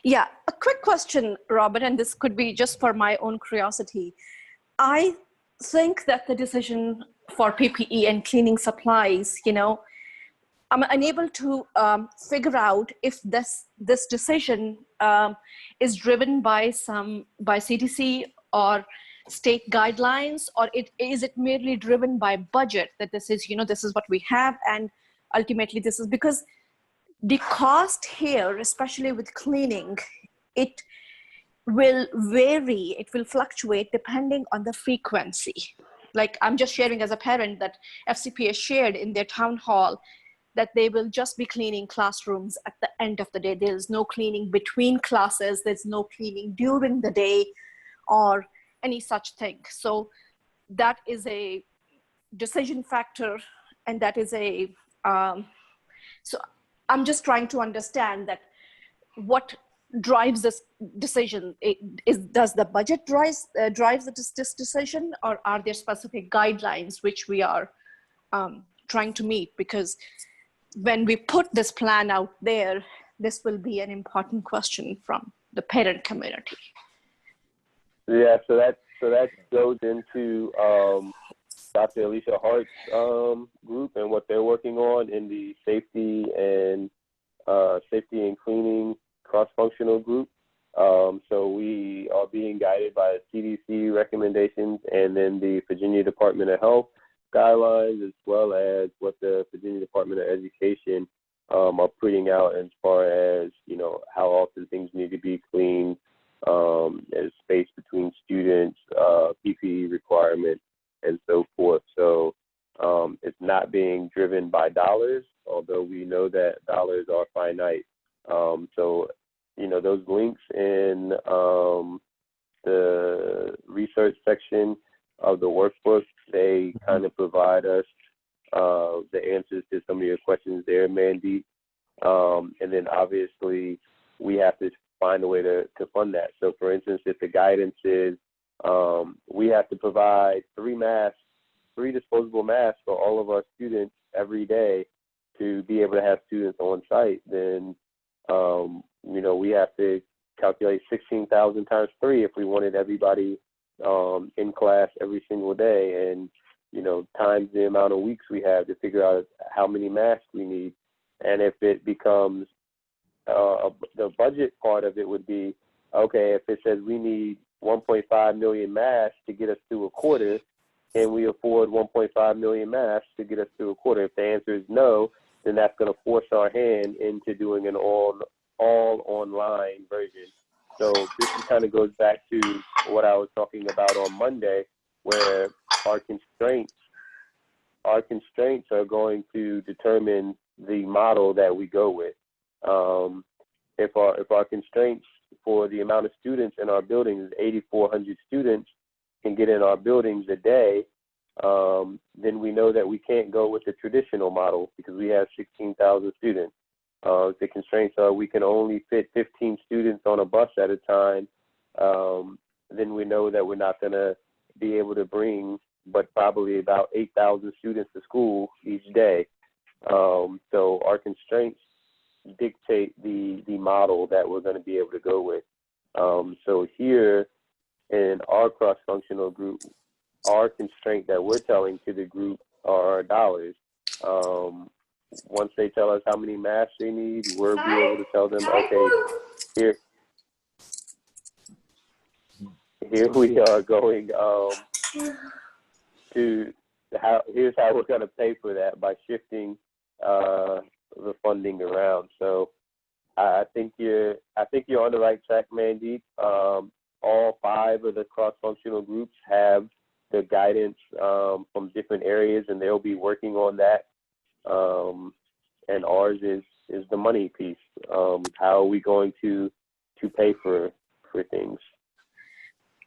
Yeah, a quick question, Robert, and this could be just for my own curiosity. I think that the decision for PPE and cleaning supplies, I'm unable to figure out if this decision is driven by CDC or state guidelines, or is it merely driven by budget, that this is what we have, and ultimately this is because the cost here, especially with cleaning, it will vary, it will fluctuate depending on the frequency. Like, I'm just sharing as a parent that FCPA shared in their town hall that they will just be cleaning classrooms at the end of the day. There's no cleaning between classes, there's no cleaning during the day or any such thing. So that is a decision factor, and that is so I'm just trying to understand that what drives this decision. Does the budget drive this decision, or are there specific guidelines which we are trying to meet? Because when we put this plan out there, this will be an important question from the parent community. Yeah, so so that goes into Dr. Alicia Hart's group and what they're working on in the safety and cleaning cross-functional group. So we are being guided by CDC recommendations and then the Virginia Department of Health guidelines, as well as what the Virginia Department of Education are putting out as far as, you know, how often things need to be cleaned, as space between students, PPE requirements, and so forth. So it's not being driven by dollars, although we know that dollars are finite. So, you know, those links in the research section of the workbook, they kind of provide us the answers to some of your questions there, Mandeep. And then obviously we have to find a way to fund that. So for instance, if the guidance is we have to provide 3 disposable masks for all of our students every day to be able to have students on site, then you know, we have to calculate 16,000 times 3 if we wanted everybody in class every single day, and, you know, times the amount of weeks we have to figure out how many masks we need. And if it becomes, the budget part of it would be, okay, if it says we need 1.5 million masks to get us through a quarter, can we afford 1.5 million masks to get us through a quarter? If the answer is no, then that's going to force our hand into doing an all online version. So this kind of goes back to what I was talking about on Monday, where our constraints are going to determine the model that we go with. If our constraints for the amount of students in our buildings is 8,400 students can get in our buildings a day, then we know that we can't go with the traditional model because we have 16,000 students. The constraints are we can only fit 15 students on a bus at a time. Then we know that we're not going to be able to bring but probably about 8,000 students to school each day. So our constraints dictate the model that we're going to be able to go with. So here in our cross-functional group, our constraint that we're telling to the group are dollars. Once they tell us how many masks they need, we'll be able to tell them, okay, here we are going here's how we're going to pay for that by shifting the funding around. So I think you're on the right track, Mandeep. All 5 of the cross-functional groups have the guidance from different areas, and they'll be working on that. And ours is the money piece. How are we going to pay for things?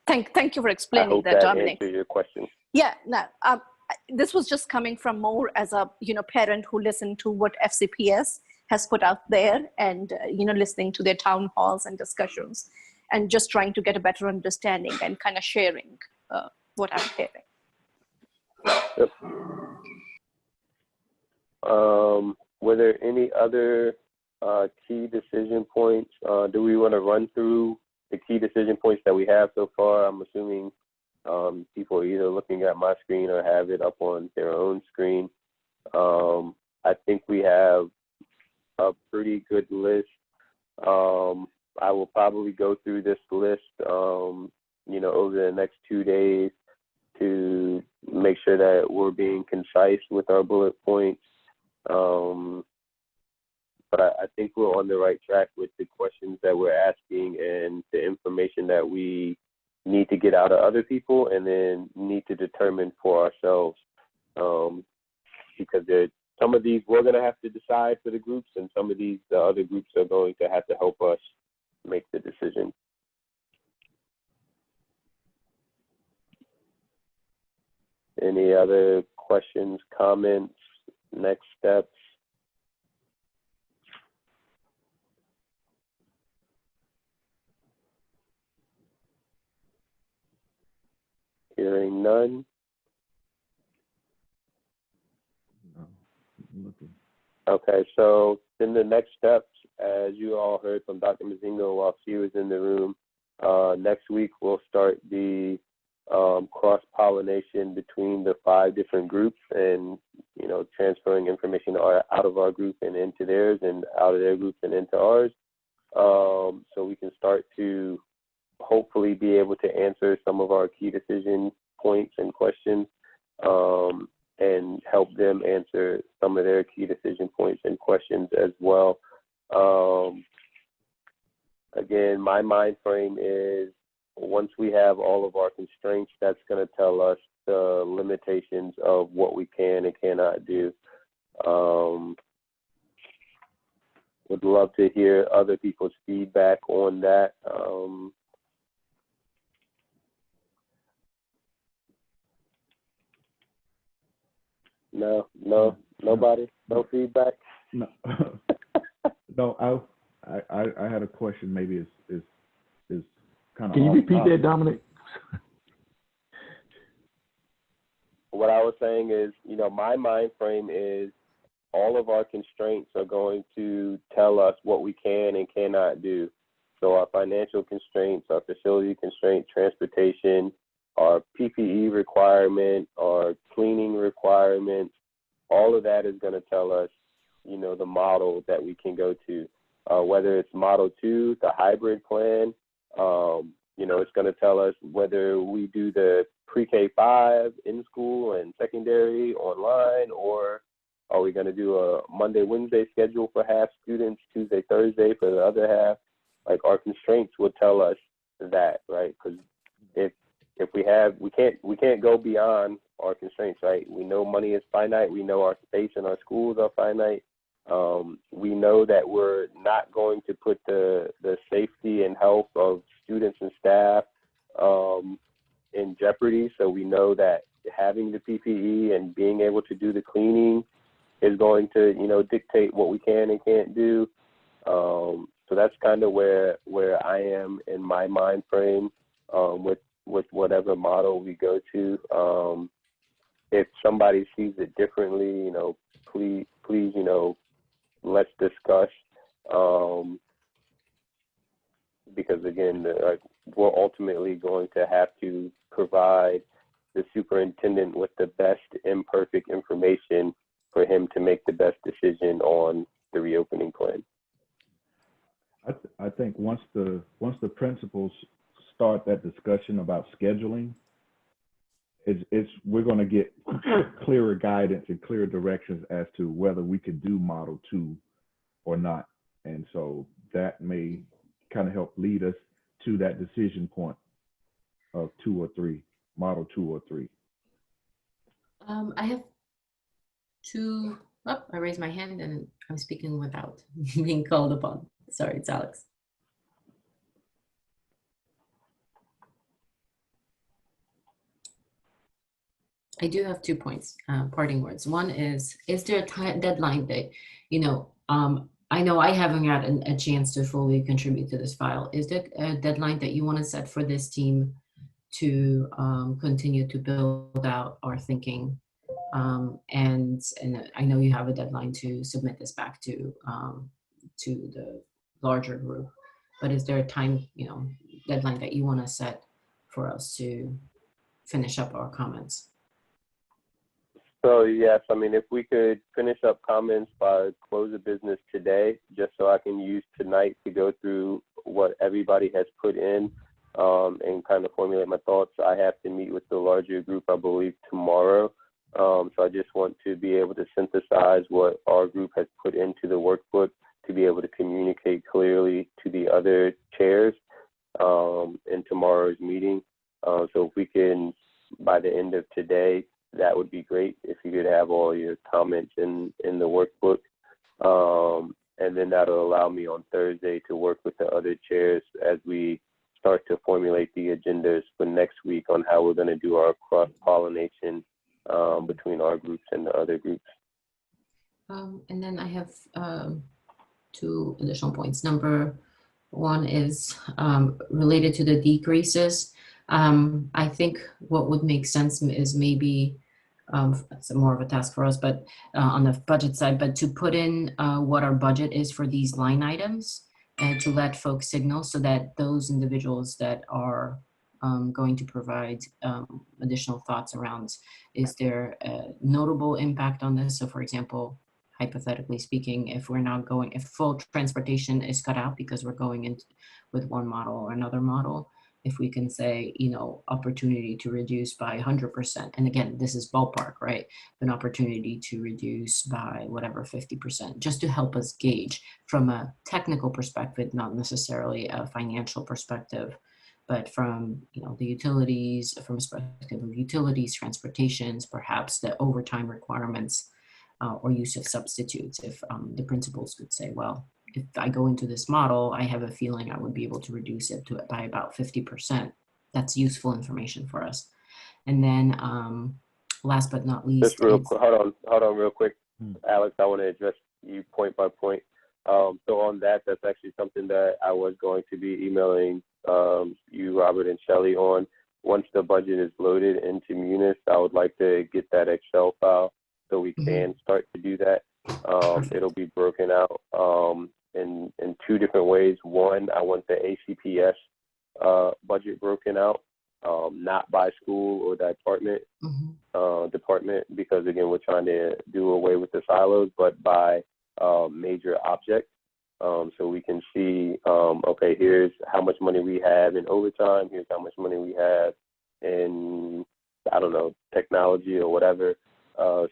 Thank you for explaining I hope that, Dominic. Answers your question. Yeah, no, this was just coming from more as a parent who listened to what FCPS has put out there, and listening to their town halls and discussions, and just trying to get a better understanding and kind of sharing what I'm hearing. Yep. Were there any other key decision points? Do we want to run through the key decision points that we have so far? I'm assuming people are either looking at my screen or have it up on their own screen. I think we have a pretty good list. I will probably go through this list, over the next 2 days to make sure that we're being concise with our bullet points. But I think we're on the right track with the questions that we're asking and the information that we need to get out of other people and then need to determine for ourselves. Because some of these we're going to have to decide for the groups, and some of these the other groups are going to have to help us make the decision. Any other questions, comments, next steps? Hearing none. Okay, so then the next steps, as you all heard from Dr. Mazingo while she was in the room, next week we'll start the cross-pollination between the 5 different groups and, you know, transferring information out of our group and into theirs and out of their groups and into ours. So we can start to hopefully be able to answer some of our key decision points and questions, and help them answer some of their key decision points and questions as well. Again, my mind frame is once we have all of our constraints, that's going to tell us the limitations of what we can and cannot do. Would love to hear other people's feedback on that. Nobody? No feedback? No, no. I had a question. Maybe is kind of. Can you repeat that, Dominic? What I was saying is, you know, my mind frame is all of our constraints are going to tell us what we can and cannot do. So our financial constraints, our facility constraint, transportation, our PPE requirement, our cleaning requirements, all of that is going to tell us, you know, the model that we can go to. Whether it's Model 2, the hybrid plan, you know, it's going to tell us whether we do the pre-K-5 in school and secondary online, or are we going to do a Monday, Wednesday schedule for half students, Tuesday, Thursday for the other half? Like, our constraints will tell us that, right? Because if we can't go beyond our constraints, right? We know money is finite. We know our space in our schools are finite. We know that we're not going to put the safety and health of students and staff in jeopardy. So we know that having the PPE and being able to do the cleaning is going to, you know, dictate what we can and can't do. So that's kind of where I am in my mind frame with whatever model we go to. If somebody sees it differently, you know, please, you know, let's discuss. Because again, we're ultimately going to have to provide the superintendent with the best imperfect information for him to make the best decision on the reopening plan. I think once the principals start that discussion about scheduling, we're going to get clearer guidance and clearer directions as to whether we could do Model 2 or not. And so that may kind of help lead us to that decision point of 2 or 3, Model 2 or 3. I have two. Oh, I raised my hand and I'm speaking without being called upon. Sorry, it's Alex. I do have 2 points, parting words. One is there a deadline that, you know, I know I haven't had a chance to fully contribute to this file. Is there a deadline that you want to set for this team to continue to build out our thinking? And I know you have a deadline to submit this back to the larger group, but is there a time, you know, deadline that you want to set for us to finish up our comments? So yes, I mean, if we could finish up comments by close of business today, just so I can use tonight to go through what everybody has put in and kind of formulate my thoughts. I have to meet with the larger group, I believe, tomorrow. So I just want to be able to synthesize what our group has put into the workbook to be able to communicate clearly to the other chairs in tomorrow's meeting. So if we can, by the end of today, that would be great if you could have all your comments in the workbook. And then that'll allow me on Thursday to work with the other chairs as we start to formulate the agendas for next week on how we're going to do our cross-pollination between our groups and the other groups. And then I have 2 additional points. Number 1 is related to the decreases. I think what would make sense is maybe, it's more of a task for us, but on the budget side, but to put in what our budget is for these line items and to let folks signal so that those individuals that are going to provide additional thoughts around, is there a notable impact on this? So for example, hypothetically speaking, if we're not going, if full transportation is cut out because we're going in with one model or another model, if we can say, you know, opportunity to reduce by 100%, and again, this is ballpark, right? An opportunity to reduce by whatever, 50%, just to help us gauge from a technical perspective, not necessarily a financial perspective, but from, you know, the utilities, from a perspective of utilities, transportations, perhaps the overtime requirements, or use of substitutes. If the principals could say, well, if I go into this model, I have a feeling I would be able to reduce it by about 50%. That's useful information for us. And then last but not least, Just real quick, hold on real quick. Alex, I want to address you point by point. So on that, that's actually something that I was going to be emailing you, Robert, and Shelley on. Once the budget is loaded into Munis, I would like to get that Excel file so we can start to do that. It'll be broken out in two different ways. One, I want the ACPS budget broken out, not by school or department, because again, we're trying to do away with the silos, but by major object. So we can see, okay, here's how much money we have in overtime, here's how much money we have in, I don't know, technology or whatever.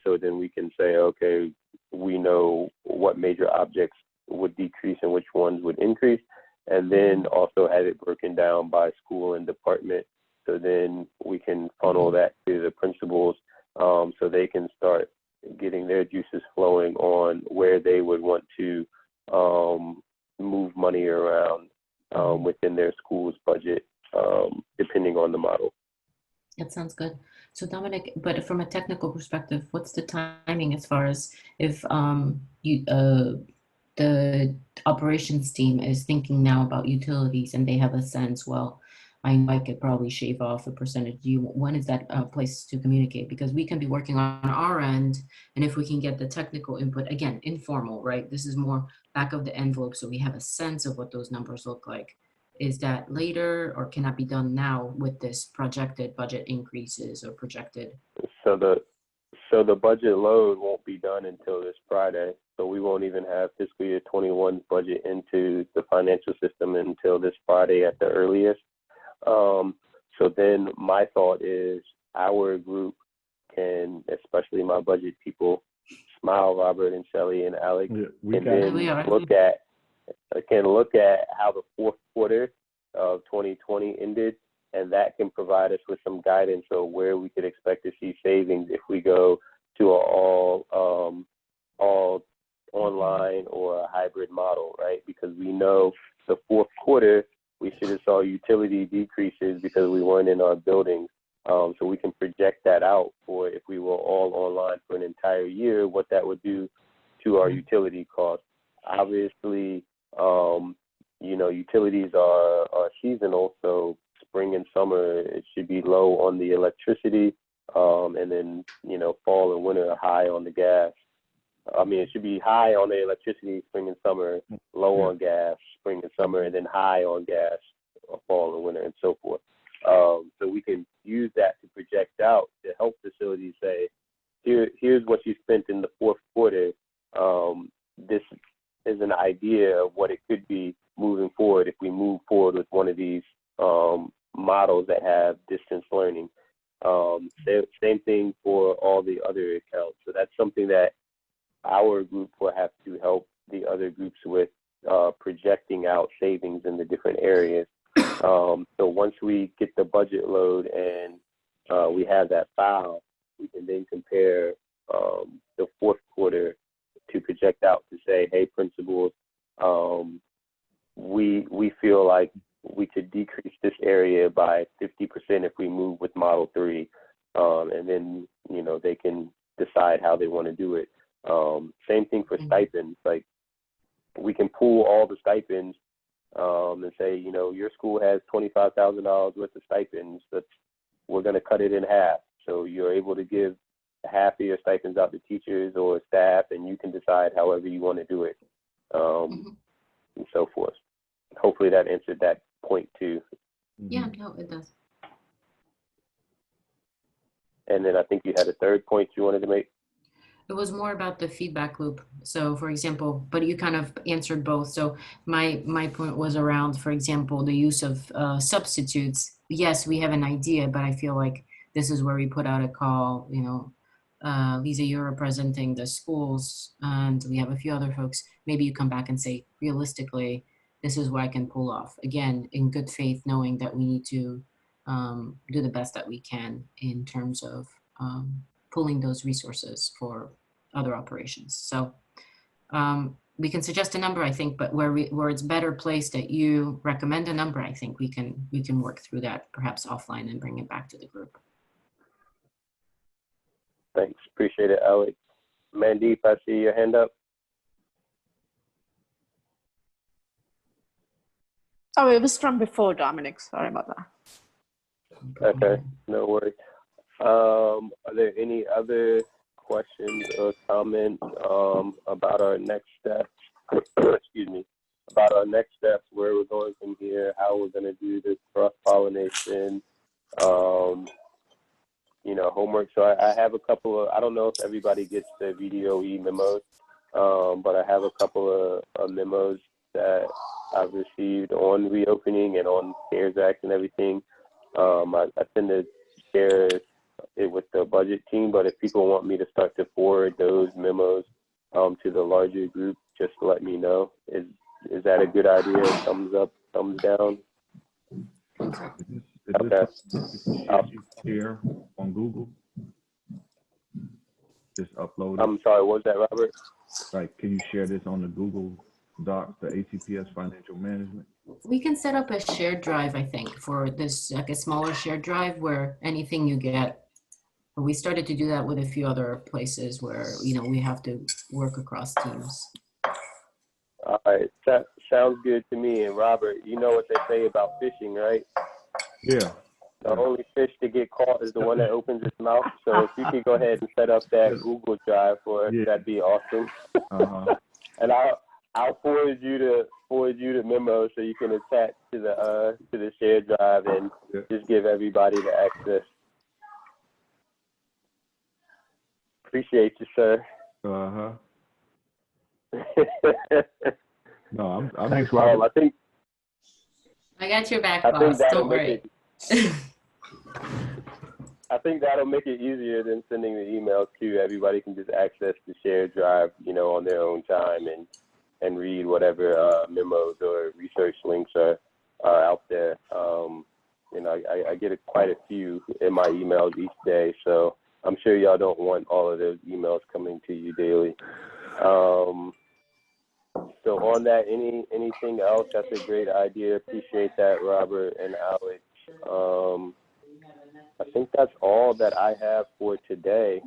So then we can say, okay, we know what major objects would decrease and which ones would increase, and then also have it broken down by school and department. So then we can funnel that to the principals, so they can start getting their juices flowing on where they would want to move money around within their school's budget, depending on the model. That sounds good. So Dominic, but from a technical perspective, what's the timing as far as if the operations team is thinking now about utilities and they have a sense, well, I know I could probably shave off a percentage. When is that place to communicate? Because we can be working on our end, and if we can get the technical input, again, informal, right? This is more back of the envelope, so we have a sense of what those numbers look like. Is that later, or can that be done now with this projected budget increases or projected? So the budget load won't be done until this Friday. So we won't even have fiscal year 21's budget into the financial system until this Friday at the earliest. So then my thought is our group can, especially my budget people, Smile, Robert, and Shelley, and Alex, look at how the fourth quarter of 2020 ended, and that can provide us with some guidance on where we could expect to see savings if we go to an all online or a hybrid model, right? Because we know the fourth quarter we should have saw utility decreases because we weren't in our buildings. So we can project that out for if we were all online for an entire year, what that would do to our utility costs. Obviously, utilities are seasonal, so spring and summer, it should be low on the electricity, and then, fall and winter are high on the gas. I mean, it should be high on the electricity, spring and summer, low on gas, spring and summer, and then high on gas, fall and winter, and so forth. So we can use that to project out to help facilities say, here's what you spent in the fourth quarter. This is an idea of what it could be moving forward if we move forward with one of these models that have distance learning. Same thing for all the other accounts. So that's something that our group will have to help the other groups with, projecting out savings in the different areas. So once we get the budget load and we have that file, we can then compare the fourth quarter to project out to say, hey, principals, we feel like we could decrease this area by 50% if we move with Model 3. And then, they can decide how they want to do it. Same thing for stipends. Like, we can pool all the stipends and say, your school has $25,000 worth of stipends, but we're going to cut it in half. So you're able to give half of your stipends out to teachers or staff, and you can decide however you want to do it, and so forth. Hopefully that answered that point too. Yeah, no, it does. And then I think you had a third point you wanted to make. It was more about the feedback loop. So for example, but you kind of answered both. So my point was around, for example, the use of substitutes. Yes, we have an idea, but I feel like this is where we put out a call, you know, Lisa, you're representing the schools and we have a few other folks. Maybe you come back and say, realistically, this is what I can pull off. Again, in good faith, knowing that we need to do the best that we can in terms of pulling those resources for other operations. So we can suggest a number, I think, but where it's better placed that you recommend a number, I think we can work through that perhaps offline and bring it back to the group. Thanks, appreciate it, Alex. Mandeep, I see your hand up. Oh, it was from before, Dominic. Sorry about that. Okay, no worries. Are there any other questions or comments about our next steps? Excuse me. About our next steps, where we're going from here, how we're going to do this cross-pollination, you know, homework. So I have a couple of, I don't know if everybody gets the VDOE memos, but I have a couple of memos that I've received on reopening and on CARES Act and everything. I tend to share it with the budget team, but if people want me to start to forward those memos to the larger group, just let me know. Is that a good idea? Thumbs up, thumbs down? Okay. Here on Google. Just upload it. I'm sorry, what was that, Robert? Like, can you share this on the Google Docs, the ACPS Financial Management? We can set up a shared drive, I think, for this, like a smaller shared drive where anything you get. We started to do that with a few other places where, you know, we have to work across teams. All right, that sounds good to me. And Robert, you know what they say about fishing, right? Yeah. The only fish to get caught is the one that opens its mouth. So if you could go ahead and set up that Google Drive for us, that'd be awesome. And I'll forward you the memo so you can attach to the shared drive and just give everybody the access. Appreciate you, sir. No, I'm Thanks, Robert. I think I got your back, I boss. think that'll Don't make worry. I think that'll make it easier than sending the email too. Everybody can just access the shared drive, you know, on their own time and read whatever memos or research links are out there. You know, I get quite a few in my emails each day, so I'm sure y'all don't want all of those emails coming to you daily. So on that, anything else? That's a great idea. Appreciate that, Robert and Alex. I think that's all that I have for today.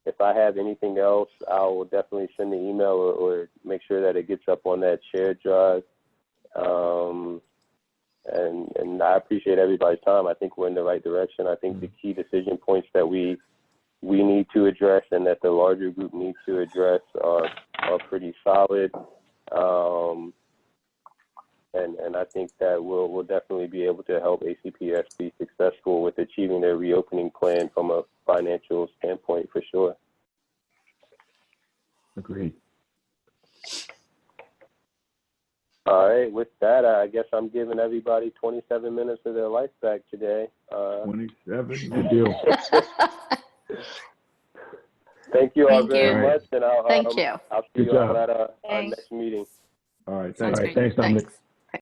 If I have anything else, I will definitely send the email or make sure that it gets up on that shared drive. And I appreciate everybody's time. I think we're in the right direction. I think the key decision points that we need to address and that the larger group needs to address are pretty solid. And I think that we'll definitely be able to help ACPS be successful with achieving their reopening plan from a financial standpoint for sure. Agreed. All right, with that, I guess I'm giving everybody 27 minutes of their life back today. 27. Good deal. Thank you all Thank very you. much, and Thank you. I'll see Good you all job. at our Thanks. next meeting. All right, Sounds thanks. great. Thanks, Dominic. Thanks.